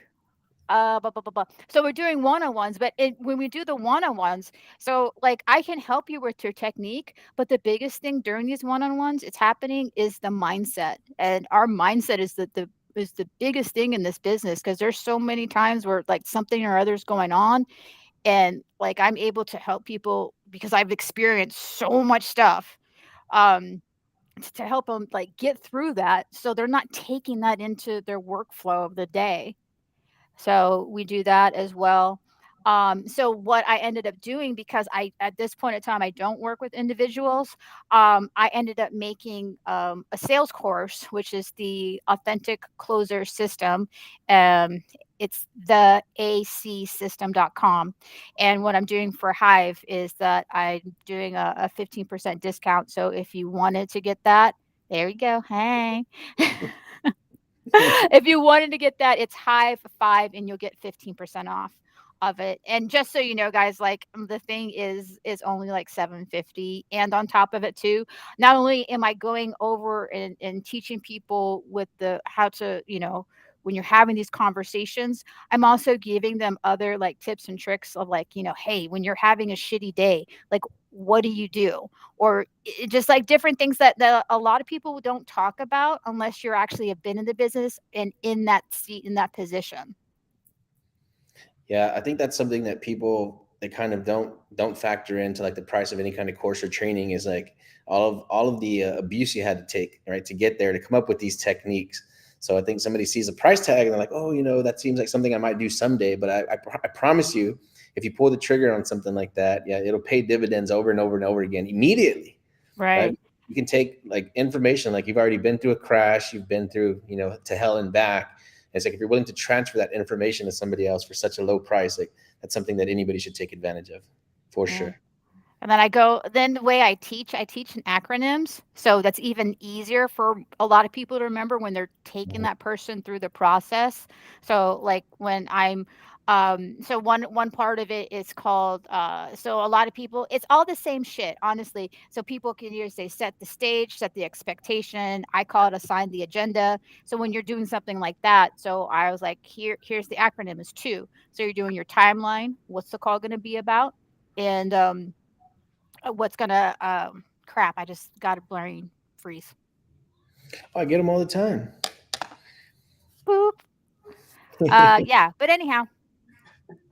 Blah, blah, blah, blah. So we're doing one-on-ones, but when we do the one-on-ones, so like I can help you with your technique, but the biggest thing during these one-on-ones, it's happening is the mindset, and our mindset is the biggest thing in this business because there's so many times where like something or other's going on, and like I'm able to help people because I've experienced so much stuff. Um, to help them like get through that so they're not taking that into their workflow of the day. So we do that as well. So what I ended up doing, because at this point in time, I don't work with individuals. I ended up making a sales course, which is the Authentic Closer System. Um, it's the acsystem.com. And what I'm doing for Hive is that I'm doing a 15% discount. So if you wanted to get that, there you go. Hey. If you wanted to get that, it's Hive 5 and you'll get 15% off of it. And just so you know, guys, like the thing is only like 750. And on top of it too, not only am I going over and teaching people with the how to, when you're having these conversations, I'm also giving them other like tips and tricks of like, hey, when you're having a shitty day, like what do you do? Or just like different things that a lot of people don't talk about unless you're actually have been in the business and in that seat, in that position. Yeah, I think that's something that people, they kind of don't factor into like the price of any kind of course or training is like all of the abuse you had to take, right, to get there, to come up with these techniques. So I think somebody sees a price tag and they're like, oh, that seems like something I might do someday. But I promise you, if you pull the trigger on something like that, yeah, it'll pay dividends over and over and over again immediately, right? Right. You can take like information, like you've already been through a crash, you've been through, to hell and back. And it's like if you're willing to transfer that information to somebody else for such a low price, like that's something that anybody should take advantage of, for sure. And then the way I teach in acronyms. So that's even easier for a lot of people to remember when they're taking that person through the process. So like when I'm, so one part of it is called, so a lot of people, it's all the same shit, honestly. So people can either say, set the stage, set the expectation. I call it assign the agenda. So when you're doing something like that, so I was like, here's the acronym is 2. So you're doing your timeline. What's the call going to be about? And, what's gonna crap, I just got a blurring freeze. Oh, I get them all the time. Boop. Yeah, but anyhow,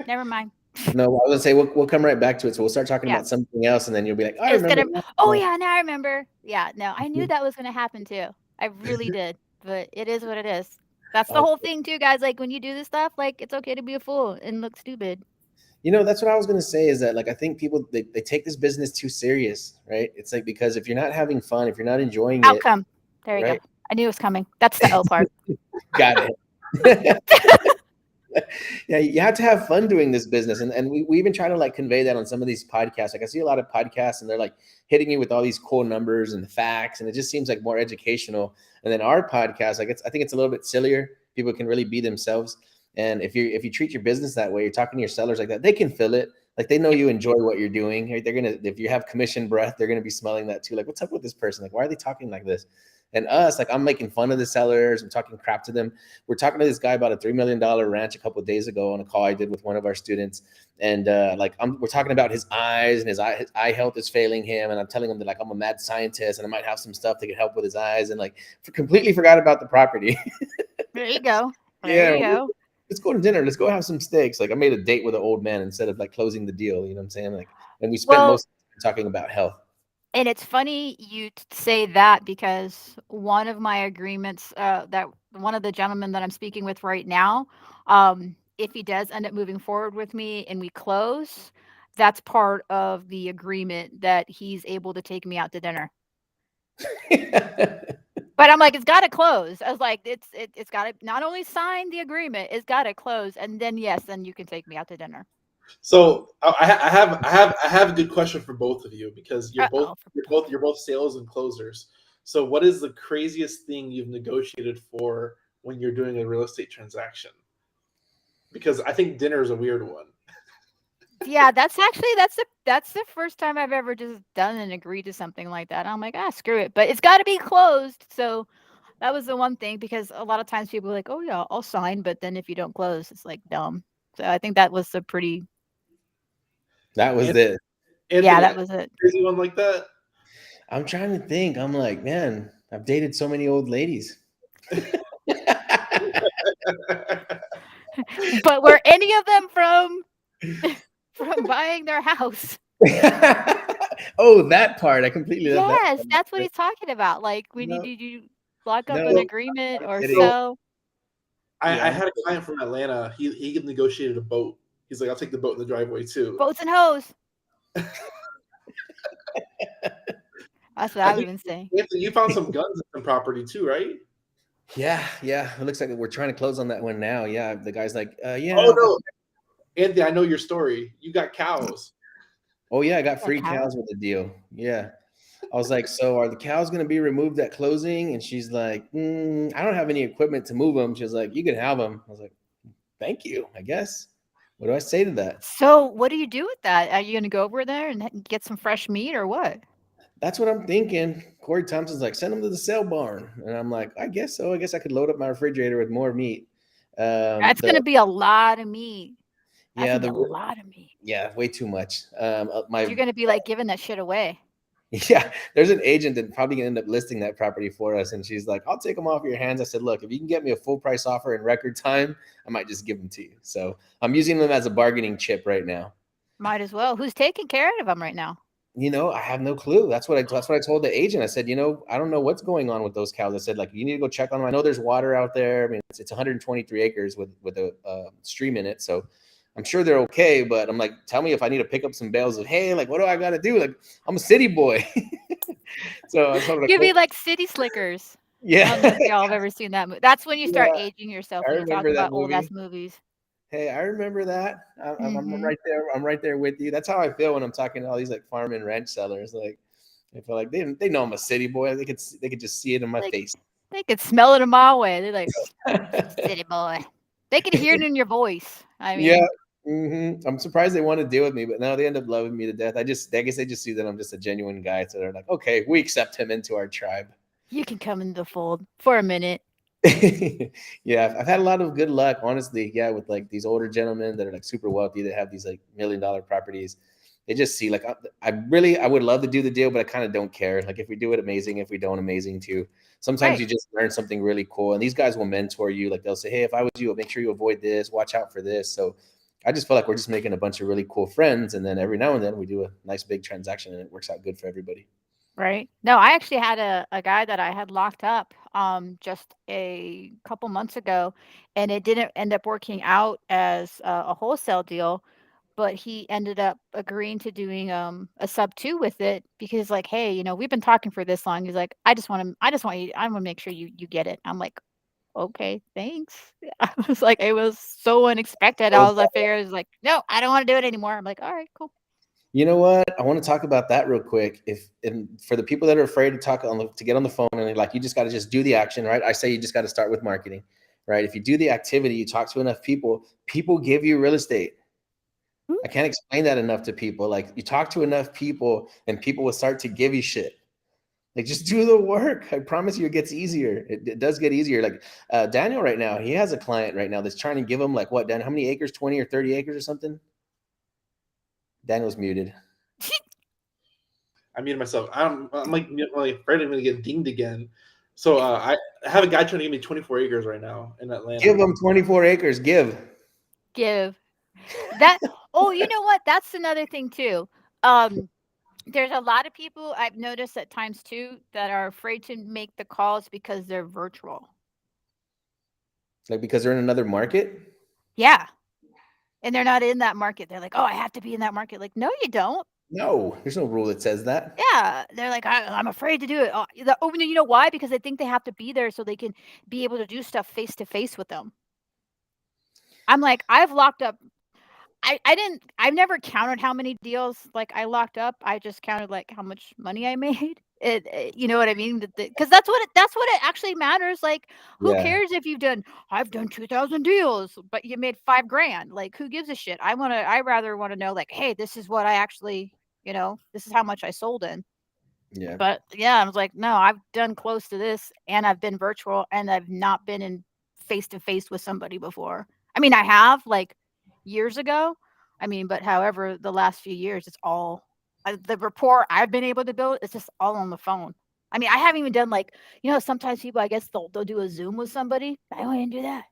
never mind. No, I was gonna say we'll come right back to it. So we'll start talking Yeah. about something else, and then you'll be like, I It's remember. oh yeah, now I remember. Yeah, no, I knew that was gonna happen too. I really did. But it is what it is. That's the whole thing too, guys. Like when you do this stuff, like it's okay to be a fool and look stupid. That's what I was gonna say is that like I think people they take this business too serious, right? It's like because if you're not having fun, if you're not enjoying Outcome. There you right? go. I knew it was coming. That's the L part. Got it. Yeah, you have to have fun doing this business. And we even try to like convey that on some of these podcasts. Like I see a lot of podcasts and they're like hitting you with all these cool numbers and facts, and it just seems like more educational. And then our podcast, like I think it's a little bit sillier. People can really be themselves. And if you treat your business that way, you're talking to your sellers like that, they can feel it. Like they know you enjoy what you're doing. Right? They're gonna, if you have commission breath, they're gonna be smelling that too. Like, what's up with this person? Like, why are they talking like this? And us, like I'm making fun of the sellers. I'm talking crap to them. We're talking to this guy about a $3 million ranch a couple of days ago on a call I did with one of our students. And we're talking about his eyes, and his eye health is failing him. And I'm telling him that like I'm a mad scientist and I might have some stuff that could help with his eyes. And like completely forgot about the property. There you go. There you go. Let's go to dinner. Let's go have some steaks. Like I made a date with an old man instead of like closing the deal. You know what I'm saying? Like, and we spent most of the time talking about health. And it's funny you say that because one of my agreements, that one of the gentlemen that I'm speaking with right now, if he does end up moving forward with me and we close, that's part of the agreement that he's able to take me out to dinner. But I'm like, it's got to close. I was like, it's got to not only sign the agreement, it's got to close, and then yes, then you can take me out to dinner. So I have a good question for both of you because you're both sales and closers. So what is the craziest thing you've negotiated for when you're doing a real estate transaction? Because I think dinner is a weird one. Yeah, that's the first time I've ever just done and agreed to something like that. I'm like, screw it, but it's got to be closed. So that was the one thing, because a lot of times people are like, oh yeah, I'll sign, but then if you don't close, it's like dumb. So I think that was the pretty. That was it. Yeah, that was it. Crazy one like that. I'm trying to think. I'm like, man, I've dated so many old ladies. But were any of them from buying their house? Oh, that part. I completely left Yes, that. that's what he's talking about. Like, we need you lock up an agreement or kidding. so. I had a client from Atlanta. He negotiated a boat. He's like, I'll take the boat in the driveway too. Boats and hoes. That's what I would even say. Anthony, you found some guns in some property too, right? Yeah. It looks like we're trying to close on that one now. Yeah, the guy's like, yeah. Oh no, Anthony, I know your story. You got cows. Oh yeah, I got free cows with the deal. Yeah. I was like, so are the cows going to be removed at closing? And she's like, I don't have any equipment to move them. She was like, you can have them. I was like, thank you, I guess. What do I say to that? So what do you do with that? Are you going to go over there and get some fresh meat or what? That's what I'm thinking. Corey Thompson's like, send them to the sale barn. And I'm like, I guess so. I guess I could load up my refrigerator with more meat. That's going to be a lot of meat. That's a lot of meat. Yeah, way too much. You're going to be like giving that shit away. Yeah, there's an agent that probably gonna end up listing that property for us, and she's like, "I'll take them off your hands." I said, "Look, if you can get me a full price offer in record time, I might just give them to you." So I'm using them as a bargaining chip right now. Might as well. Who's taking care of them right now? I have no clue. That's what I told the agent. I said, I don't know what's going on with those cows. I said, like, you need to go check on them. I know there's water out there. I mean, it's 123 acres with a stream in it, so I'm sure they're okay. But I'm like, tell me if I need to pick up some bales of hay. Like, what do I got to do? Like, I'm a city boy. So I told her, Give me like City Slickers. I yeah, don't know if y'all have ever seen that movie. That's when you start yeah, aging yourself I when you talk remember that about old ass movie. movies. Hey, I remember that. I'm Hmm. right there. I'm right there with you. That's how I feel when I'm talking to all these like farm and ranch sellers. Like, I feel like they know I'm a city boy. They could just see it in my Like face. they could smell it a mile away. They're like, city boy. They could hear it in your voice. I Yeah. mean, I'm surprised they want to deal with me, but no, they end up loving me to death. I guess they just see that I'm just a genuine guy, so they're like, okay, we accept him into our tribe. you can come in the fold for a minute. Yeah, I've had a lot of good luck, honestly. Yeah, with like these older gentlemen that are like super wealthy, that have these like $1 million properties. They just see like I would love to do the deal, but I kind of don't care. Like if we do it, amazing. If we don't, amazing too. Sometimes Right. you just learn something really cool, and these guys will mentor you. Like they'll say, "Hey, if I was you, make sure you avoid this. Watch out for this." So I just feel like we're just making a bunch of really cool friends, and then every now and then we do a nice big transaction, and it works out good for everybody. Right. No, I actually had a guy that I had locked up just a couple months ago, and it didn't end up working out as a wholesale deal, but he ended up agreeing to doing a sub 2 with it because like, hey, we've been talking for this long. He's like, I want to make sure you get it. I'm like, okay, thanks. I was like, it was so unexpected. I figured it was like, no, I don't want to do it anymore. I'm like, all right, cool. You know what? I want to talk about that real quick. If and for the people that are afraid to to get on the phone and they're like, you just got to just do the action, right? I say you just got to start with marketing, right? If you do the activity, you talk to enough people, people give you real estate. I can't explain that enough to people. Like you talk to enough people and people will start to give you shit. Like just do the work. I promise you, it gets easier. It does get easier. Like Daniel right now, he has a client right now that's trying to give him like what, Dan? How many acres? 20 or 30 acres or something? Daniel's muted. I muted myself. I'm like afraid I'm gonna get dinged again. So I have a guy trying to give me 24 acres right now in Atlanta. Give him 24 acres. Give. Give that. Oh, you know what? That's another thing too. Um, there's a lot of people I've noticed at times too that are afraid to make the calls because they're virtual. Like because they're in another market? Yeah. And they're not in that market. They're like, oh, I have to be in that market. Like, no, you don't. No, there's no rule that says that. Yeah. They're like, I'm afraid to do it. You know why? Because they think they have to be there so they can be able to do stuff face to face with them. I'm like, I've locked up I've never counted how many deals, like, I locked up, I just counted, like, how much money I made. You know what I mean? Because that's what it actually matters, like, who Yeah, cares if I've done 2,000 deals, but you made 5 grand, like, who gives a shit? I rather wanna know, like, "Hey, this is what I actually this is how much I sold in." yeah. But, yeah, I was like, "No, I've done close to this, and I've been virtual, and I've not been in face to face with somebody before." I mean, I have, like, years ago. I mean, but however, the last few years, it's all the rapport I've been able to build, it's just all on the phone. I mean, I haven't even done, like sometimes people, I guess they'll do a Zoom with somebody. I don't even do that.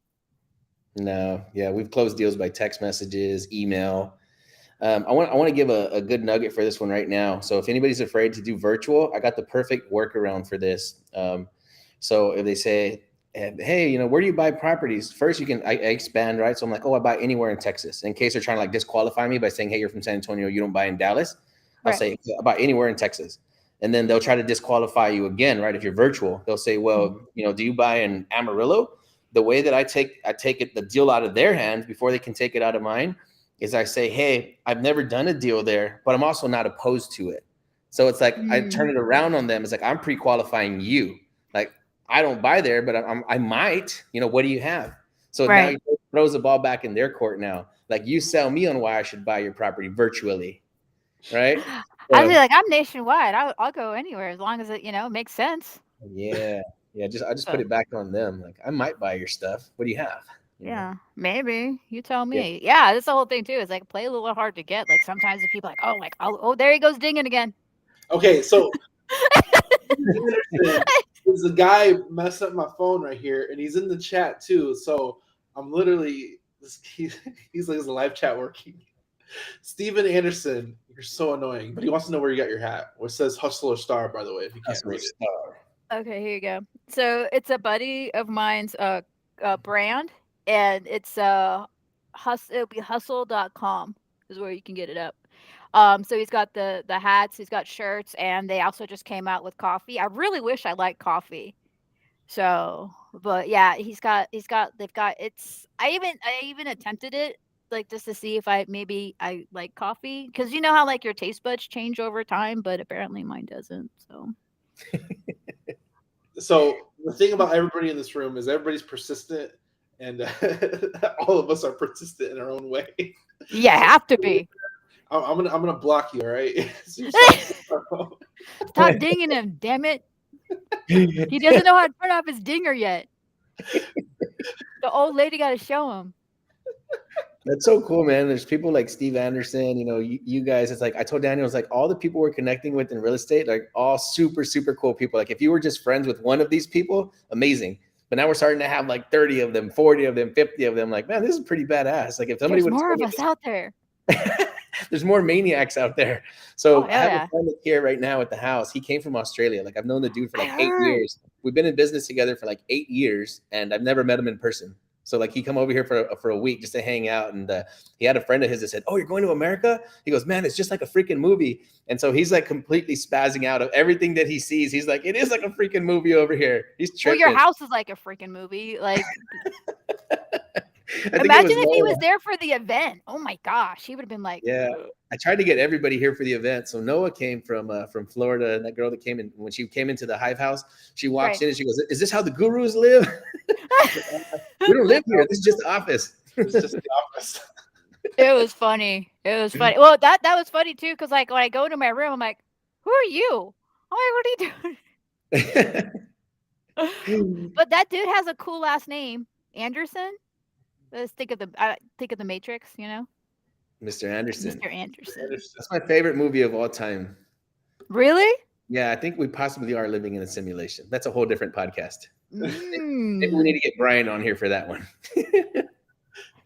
No, yeah, we've closed deals by text messages, email. I want to give a good nugget for this one right now. So if anybody's afraid to do virtual, I got the perfect workaround for this. So if they say, hey, where do you buy properties? First, I expand, right? So I'm like, oh, I buy anywhere in Texas. In case they're trying to like disqualify me by saying, hey, you're from San Antonio, you don't buy in Dallas. I'll Right. say, I buy anywhere in Texas. And then they'll try to disqualify you again, right? If you're virtual, they'll say, Mhm. well, do you buy in Amarillo? The way that I take the deal out of their hands before they can take it out of mine is I say, hey, I've never done a deal there, but I'm also not opposed to it. So it's like I turn Mm. it around on them. It's like I'm pre-qualifying you. Like I don't buy there, but I might. What do you have? So now Right. he throws the ball back in their court now. Like you sell me on why I should buy your property virtually, right? I'd be So like, "I'm nationwide. I'll go anywhere as long as it, makes sense." yeah, yeah. I just put Uh, it back on them. Like I might buy your stuff. What do you have? yeah, maybe. You tell Yeah. me. Yeah, that's the whole thing too. It's like play a little hard to get. Like sometimes the people like, oh, there he goes dinging again. Okay, so Anderson is the guy messed up my phone right here, and he's in the chat too. So I'm literally he's like, is the live chat working? Steven Anderson, you're so annoying, but he wants to know where you got your hat. It says Hustler Star, by the way, if you can't Hustler read it. Star. Okay, here you go. So it's a buddy of mine's brand, and it's it'll be hustle.com is where you can get it up. So he's got the hats, he's got shirts, and they also just came out with coffee. I really wish I liked coffee. So, but yeah, they've got it's I even attempted it like just to see if I like coffee, because you know how like your taste buds change over time, but apparently mine doesn't. So So the thing about everybody in this room is everybody's persistent, and all of us are persistent in our own way. yeah, So have to be. I'm gonna block you, all right? So you're Stop dinging him, damn it. He doesn't know how to turn off his dinger yet. The old lady got to show him. That's so cool, man. There's people like Steve Anderson, you guys. It's like I told Daniel, it's like all the people we're connecting with in real estate, like all super, super cool people. Like if you were just friends with one of these people, amazing. But now we're starting to have like 30 of them, 40 of them, 50 of them. Like, man, this is pretty badass. Like if somebody There's would more of us out there. there's more maniacs out there. Oh, So hell I have yeah. a friend that's here right now at the house. He came from Australia. Like I've known the dude for I like 8 heard. years. We've been in business together for like 8 years, and I've never met him in person. So like he come over here for a week just to hang out, and he had a friend of his that said, "Oh, you're going to America?" He goes, "Man, it's just like a freaking movie." And so he's like completely spazzing out of everything that he sees. He's like, "It is like a freaking movie over here." He's Well, tripping. your house is like a freaking movie. Like, I think imagine it was if he Noah. was there for the event. Oh my gosh, he would have been like, Yeah, "Ugh." I tried to get everybody here for the event. So Noah came from Florida, and that girl that came in when she came into the Hive House, she walks Right. in and she goes, "Is this how the gurus live?" We don't live here. This is just the office. It's just the office. It was funny. It was funny. Well, that was funny too, because like when I go to my room, I'm like, "Who are you?" I'm like, "What are you doing?" But that dude has a cool last name, Anderson. Let's think of the Matrix. Mr. Anderson. Mr. Anderson. That's my favorite movie of all time. Really? Yeah, I think we possibly are living in a simulation. That's a whole different podcast. Maybe we Mm, need to get Brian on here for that one.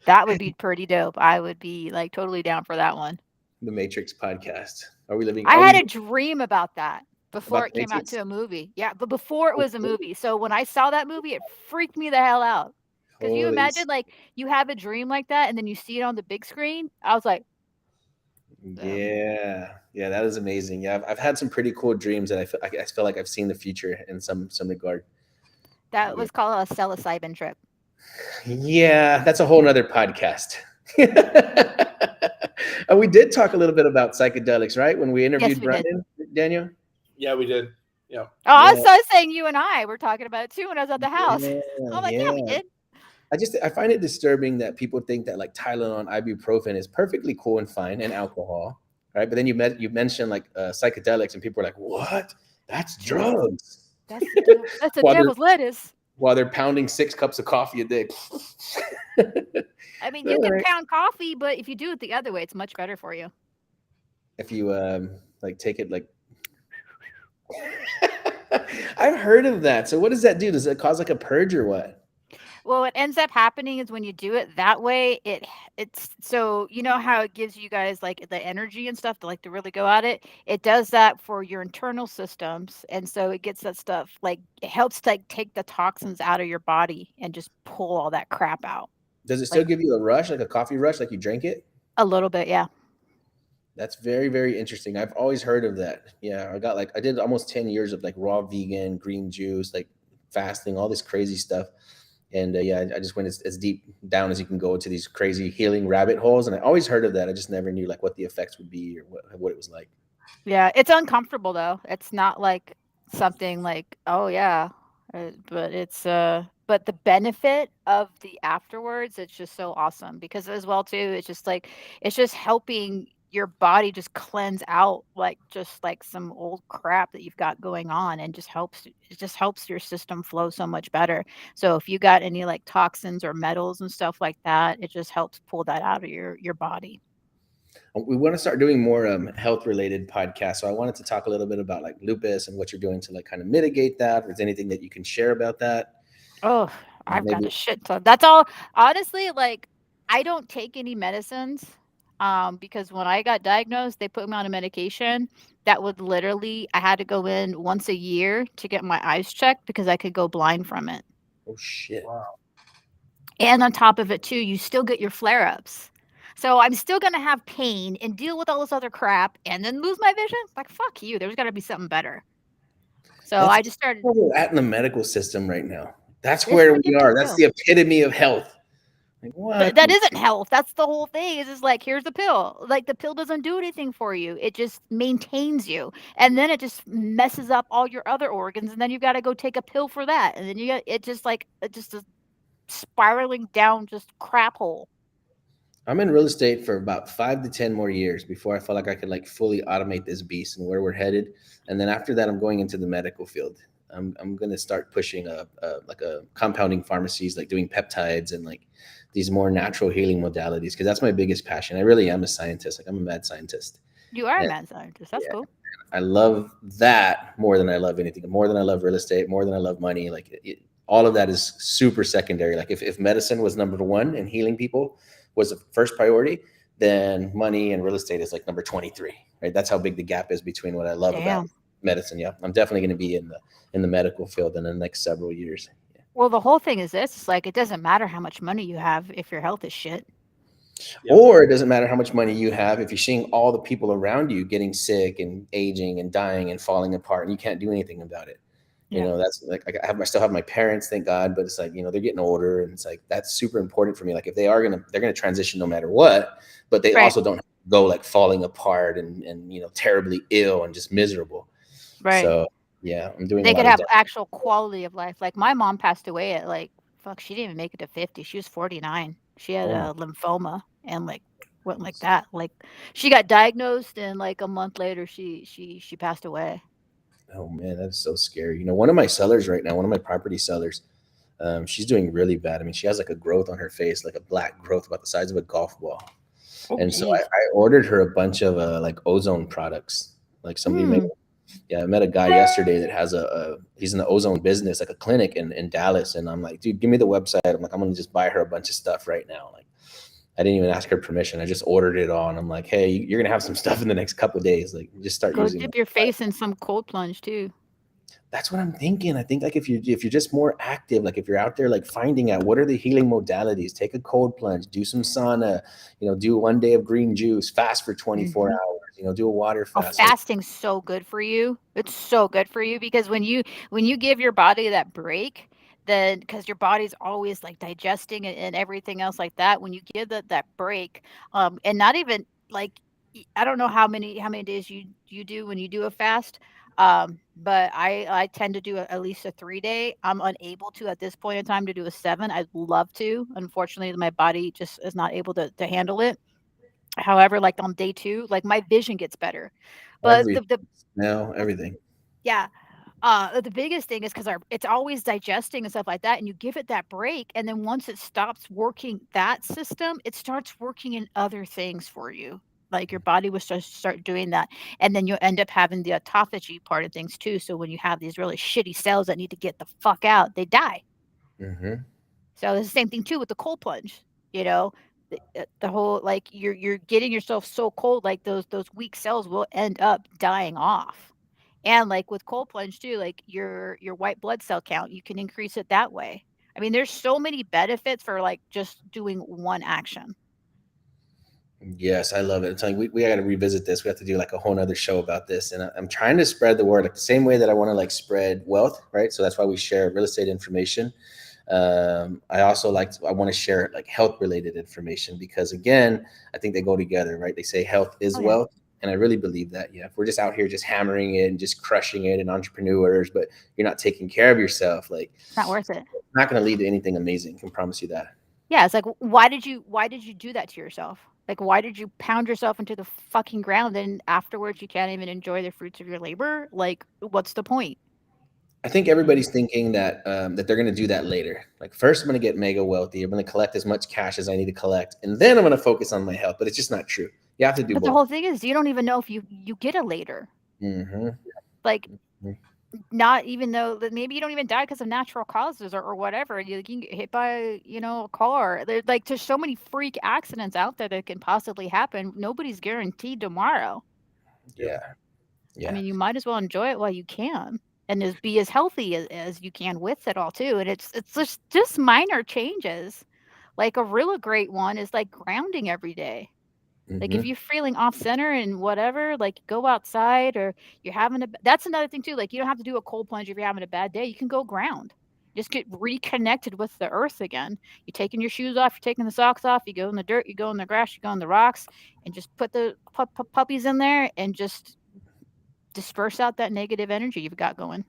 that would be pretty dope. I would be like totally down for that one. The Matrix podcast. Are we living? I Are had we a dream about that before about it the came out Matrix? to a movie. Yeah, but before it was a movie. So when I saw that movie, it freaked me the hell out. Because you Holy. imagine like you have a dream like that and then you see it on the big screen. I was like, Yeah, that is amazing. Yeah, I've had some pretty cool dreams that I feel like I've seen the future in some regard. that Yeah, was called a psilocybin trip. yeah, that's a whole nother podcast. And we did talk a little bit about psychedelics, right? When we interviewed Yes, we did. Brian, Daniel. Yeah, we did. Yeah. Oh, I Yeah, was saying you and I were talking about it too when I was at the house. I'm like, yeah, we yeah. did. I find it disturbing that people think that like Tylenol and ibuprofen is perfectly cool and fine, and alcohol, right? But then you mentioned like psychedelics, and people are like, "What? That's drugs." That's the While they're devil's lettuce. while they're pounding 6 cups of coffee a day. I mean, you All can right. pound coffee, but if you do it the other way, it's much better for you. If you like take it like I've heard of that. So what does that do? Does it cause like a purge or what? Well, what ends up happening is when you do it that way, it's so you know how it gives you guys like the energy and stuff to like to really go at it. It does that for your internal systems, and so it gets that stuff like it helps like take the toxins out of your body and just pull all that crap out. Does it still Like give you a rush, like a coffee rush, like you drink it? a little bit, yeah. That's very, very interesting. I've always heard of that. Yeah, I did almost 10 years of like raw vegan, green juice, like fasting, all this crazy stuff. And yeah, I just went as deep down as you can go into these crazy healing rabbit holes. And I always heard of that. I just never knew like what the effects would be or what it was like. Yeah, it's uncomfortable though. It's not like something like, oh yeah, but the benefit of the afterwards, it's just so awesome because as well too, it's just like it's just helping your body just cleanse out like just like some old crap that you've got going on and just helps your system flow so much better. So if you got any like toxins or metals and stuff like that, it just helps pull that out of your body. We want to start doing more health related podcasts. So I wanted to talk a little bit about like lupus and what you're doing to like kind of mitigate that. If there's anything that you can share about that, Oh, I've got maybe. a shit ton. That's all. Honestly, like I don't take any medicines. because when I got diagnosed, they put me on a medication that would literally, I had to go in once a year to get my eyes checked because I could go blind from it. Oh shit. Wow. And on top of it too, you still get your flare-ups. So I'm still gonna have pain and deal with all this other crap and then lose my vision? Like, fuck you. There's gotta be something better. So That's I just started. where we're at in the medical system right now. That's It's where we are. That's ridiculous. the epitome of health. Like what? That isn't health. That's the whole thing. It's just like, here's the pill. Like, the pill doesn't do anything for you. It just maintains you. And then it just messes up all your other organs. And then you got to go take a pill for that. And then you got it just like, it just is spiraling down just crap hole. I'm in real estate for about 5 to 10 more years before I feel like I could like fully automate this beast and where we're headed. And then after that, I'm going into the medical field. I'm going to start pushing like a compounding pharmacies, like doing peptides and like these more natural healing modalities. Cause that's my biggest passion. I really am a scientist. Like I'm a mad scientist. You are a And mad scientist. That's cool. I love that more than I love anything, more than I love real estate, more than I love money. Like all of that is super secondary. Like if medicine was number one and healing people was the first priority, then money and real estate is like number 23, right? That's how big the gap is between what I love about medicine. Yeah. I'm definitely going to be in the medical field in the next several years. Yeah. Well, the whole thing is this. It's like, it doesn't matter how much money you have if your health is shit. Yep. Or it doesn't matter how much money you have if you're seeing all the people around you getting sick and aging and dying and falling apart and you can't do anything about it. You know, that's like I still have my parents, thank God, but it's like, they're getting older and it's like that's super important for me. Like if they're gonna transition no matter what, but they also don't go like falling apart and terribly ill and just miserable. Right. So yeah, I'm doing. They could have actual quality of life. Like my mom passed away at like, fuck, she didn't even make it to 50. She was 49. She had a lymphoma and like went like that. Like she got diagnosed and like a month later she passed away. Oh man, that's so scary. One of my sellers right now, one of my property sellers, she's doing really bad. I mean, she has like a growth on her face, like a black growth about the size of a golf ball. Oh, and so I ordered her a bunch of like ozone products. Like somebody made. Yeah, I met a guy yesterday that has he's in the ozone business, like a clinic in Dallas. And I'm like, dude, give me the website. I'm like, I'm going to just buy her a bunch of stuff right now. Like, I didn't even ask her permission. I just ordered it all. And I'm like, hey, you're going to have some stuff in the next couple of days. Like, just start using it. Go dip your face in some cold plunge too. That's what I'm thinking. I think like if you're just more active, like if you're out there like finding out what are the healing modalities, take a cold plunge, do some sauna, do 1 day of green juice, fast for 24 hours, do a water fast. Fasting's so good for you. It's so good for you because when you give your body that break, then because your body's always like digesting and everything else like that, when you give that break, and not even like, I don't know how many days you do when you do a fast. But I tend to do at least a 3-day. I'm unable to at this point in time to do a 7. I'd love to. Unfortunately, my body just is not able to handle it. However, like on day 2, like my vision gets better. But everything. Yeah. The biggest thing is because it's always digesting and stuff like that, and you give it that break, and then once it stops working that system, it starts working in other things for you. Like your body will start doing that, and then you'll end up having the autophagy part of things too. So when you have these really shitty cells that need to get the fuck out, they die. So it's the same thing too with the cold plunge. The whole like you're getting yourself so cold, like those weak cells will end up dying off. And like with cold plunge too, like your white blood cell count, you can increase it that way. I mean, there's so many benefits for like just doing one action. Yes, I love it. It's like we got to revisit this. We have to do like a whole nother show about this. And I'm trying to spread the word like the same way that I want to like spread wealth, right? So that's why we share real estate information. I also I want to share like health related information because again, I think they go together, right? They say health is wealth. And I really believe that. Yeah. If we're just out here just hammering it and just crushing it and entrepreneurs, but you're not taking care of yourself, like it's not worth it. It's not going to lead to anything amazing. I can promise you that. Yeah. It's like, why did you do that to yourself? Like, why did you pound yourself into the fucking ground and afterwards you can't even enjoy the fruits of your labor? Like, what's the point? I think everybody's thinking that that they're going to do that later. Like first, I'm going to get mega wealthy. I'm going to collect as much cash as I need to collect, and then I'm going to focus on my health. But it's just not true. You have to do both. The whole thing is you don't even know if you get a later. Mm-hmm. Like not even though that maybe you don't even die because of natural causes or whatever. You can get hit by, a car. There's like there's so many freak accidents out there that can possibly happen. Nobody's guaranteed tomorrow. Yep. Yeah. I Yeah. mean, you might as well enjoy it while you can and be as healthy as you can with it all too. And it's just minor changes. Like a really great one is like grounding every day. Like, if Hmm. you're feeling off center and whatever, like, go outside or you're having that's another thing too, like, you don't have to do a cold plunge if you're having a bad day, you can go ground. Just get reconnected with the earth again. You're taking your shoes off, you're taking the socks off, you go in the dirt, you go in the grass, you go in the rocks, and just put the puppies in there and just disperse out that negative energy you've got going.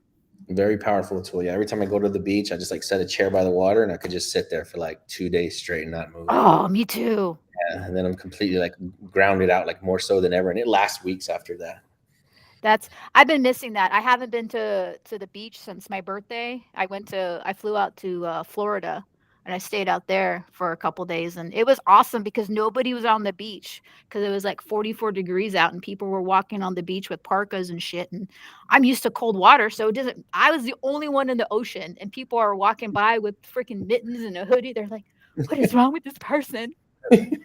Very powerful tool. Yeah. Every time I go to the beach, I just like set a chair by the water and I could just sit there for like 2 days straight and not move. Oh, me too. Yeah, and then I'm completely like grounded out, like more so than ever. And it lasts weeks after that. I've been missing that. I haven't been to the beach since my birthday. I flew out to Florida and I stayed out there for a couple days and it was awesome because nobody was on the beach because it was like 44 degrees out and people were walking on the beach with parkas and shit and I'm used to cold water so it doesn't I was the only one in the ocean and people are walking by with freaking mittens and a hoodie. They're like, "What is wrong with this person?" It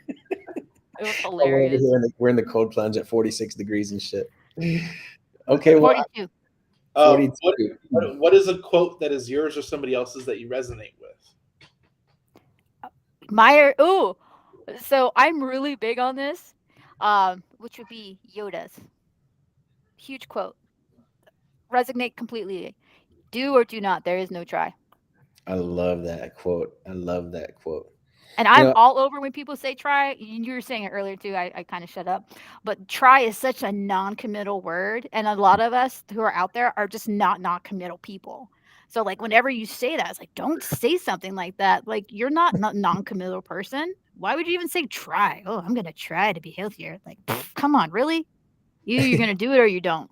was Oh, we're, over hilarious. here in the, we're in the cold plunge at 46 degrees and shit. Okay, well, 42. 42. What is a quote that is yours or somebody else's that you resonate with? Ooh, so I'm really big on this, which would be Yoda's huge quote. Resonate completely. Do or do not. There is no try. I love that quote. I love that quote. And You I'm know, all over when people say try. You were saying it earlier too. I kind of shut up. But try is such a non-committal word. And a lot of us who are out there are just not committal people. So like whenever you say that, it's like, don't say something like that. Like you're not a non-committal person. Why would you even say try? Oh, I'm gonna try to be healthier. Like, come on, really? You're gonna do it or you don't.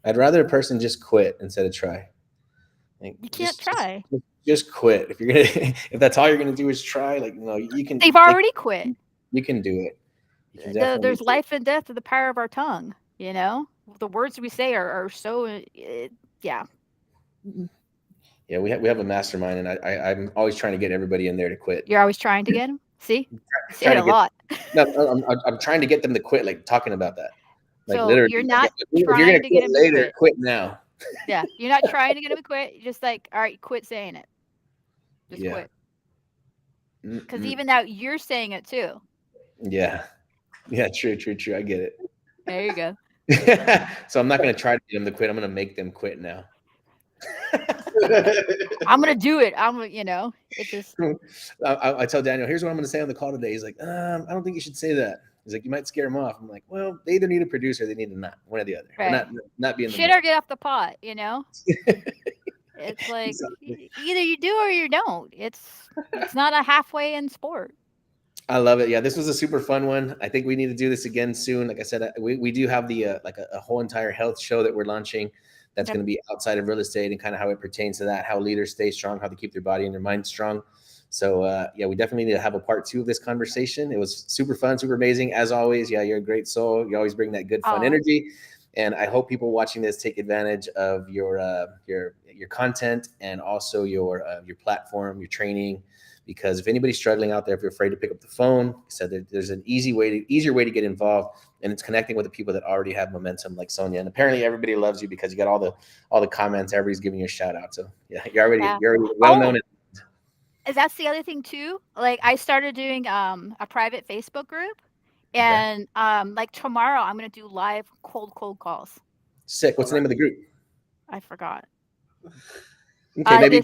I'd rather a person just quit instead of try. Like, You can't try. just quit. If you're gonna, if that's all you're gonna do is try, like, no, you can. They've already quit. You can do it. You can definitely. There's life and death to the power of our tongue. You know, the words we say are so. Yeah. Yeah, we have a mastermind, and I'm always trying to get everybody in there to quit. You're always trying to get them. See, you say Trying it to a get, lot. no, I'm trying to get them to quit. Like talking about that. Like So literally, you're like, not if you're trying gonna to get quit him to later, quit. quit now. Yeah, you're not trying to get him to quit. You're just like, all right, quit saying it. Just Yeah. quit. Because even now you're saying it too. Yeah. Yeah. True. I get it. There you go. So I'm not gonna try to get them to quit. I'm gonna make them quit now. I'm gonna do it. It just. I tell Daniel, here's what I'm going to say on the call today. He's like, I don't think you should say that. He's like, you might scare him off. I'm like, well, they either need a producer, or they need to not, one or the other. Right. Not being the Shit or get off the pot. It's like Exactly. either you do or you don't. It's not a halfway in sport. I love it. Yeah, this was a super fun one. I think we need to do this again soon. Like I said, we do have the like a whole entire health show that we're launching. That's going to be outside of real estate and kind of how it pertains to that, how leaders stay strong, how they keep their body and their mind strong. So yeah, we definitely need to have a part 2 of this conversation. It was super fun, super amazing. As always, yeah, you're a great soul. You always bring that good, fun energy. And I hope people watching this take advantage of your content and also your platform, your training. Because if anybody's struggling out there, if you're afraid to pick up the phone, said there's an easier way to get involved, and it's connecting with the people that already have momentum, like Sonja. And apparently, everybody loves you because you got all the comments. Everybody's giving you a shout out. So yeah, you're already well known. That's the other thing too. Like I started doing a private Facebook group, and like tomorrow I'm gonna do live cold calls. Sick. What's the name of the group? I forgot. Okay, maybe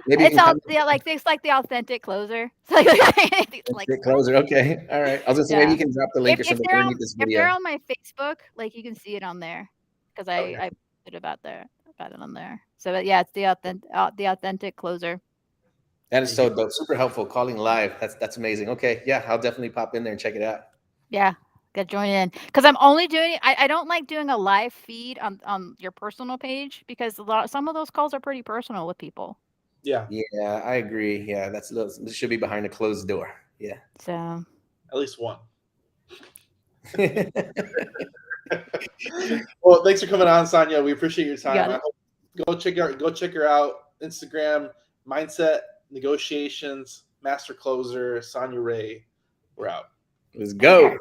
it's all like things like the authentic closer. Like closer. Okay, all right. I was just saying maybe you can drop the link or something underneath this video. If they're on my Facebook, like you can see it on there because I put it about it on there. So yeah, it's the authentic closer. That is so dope. Super helpful. Calling live. That's amazing. Okay, yeah, I'll definitely pop in there and check it out. Yeah. Got to join in because I'm only doing. I don't like doing a live feed on your personal page because some of those calls are pretty personal with people. Yeah. Yeah, I agree. Yeah, this should be behind a closed door. Yeah. So. At least one. Well, thanks for coming on, Sonja. We appreciate your time. I hope Go check her out. Instagram, Mindset Negotiations, Master Closer, Sonja Ray. We're out. Let's go. Okay.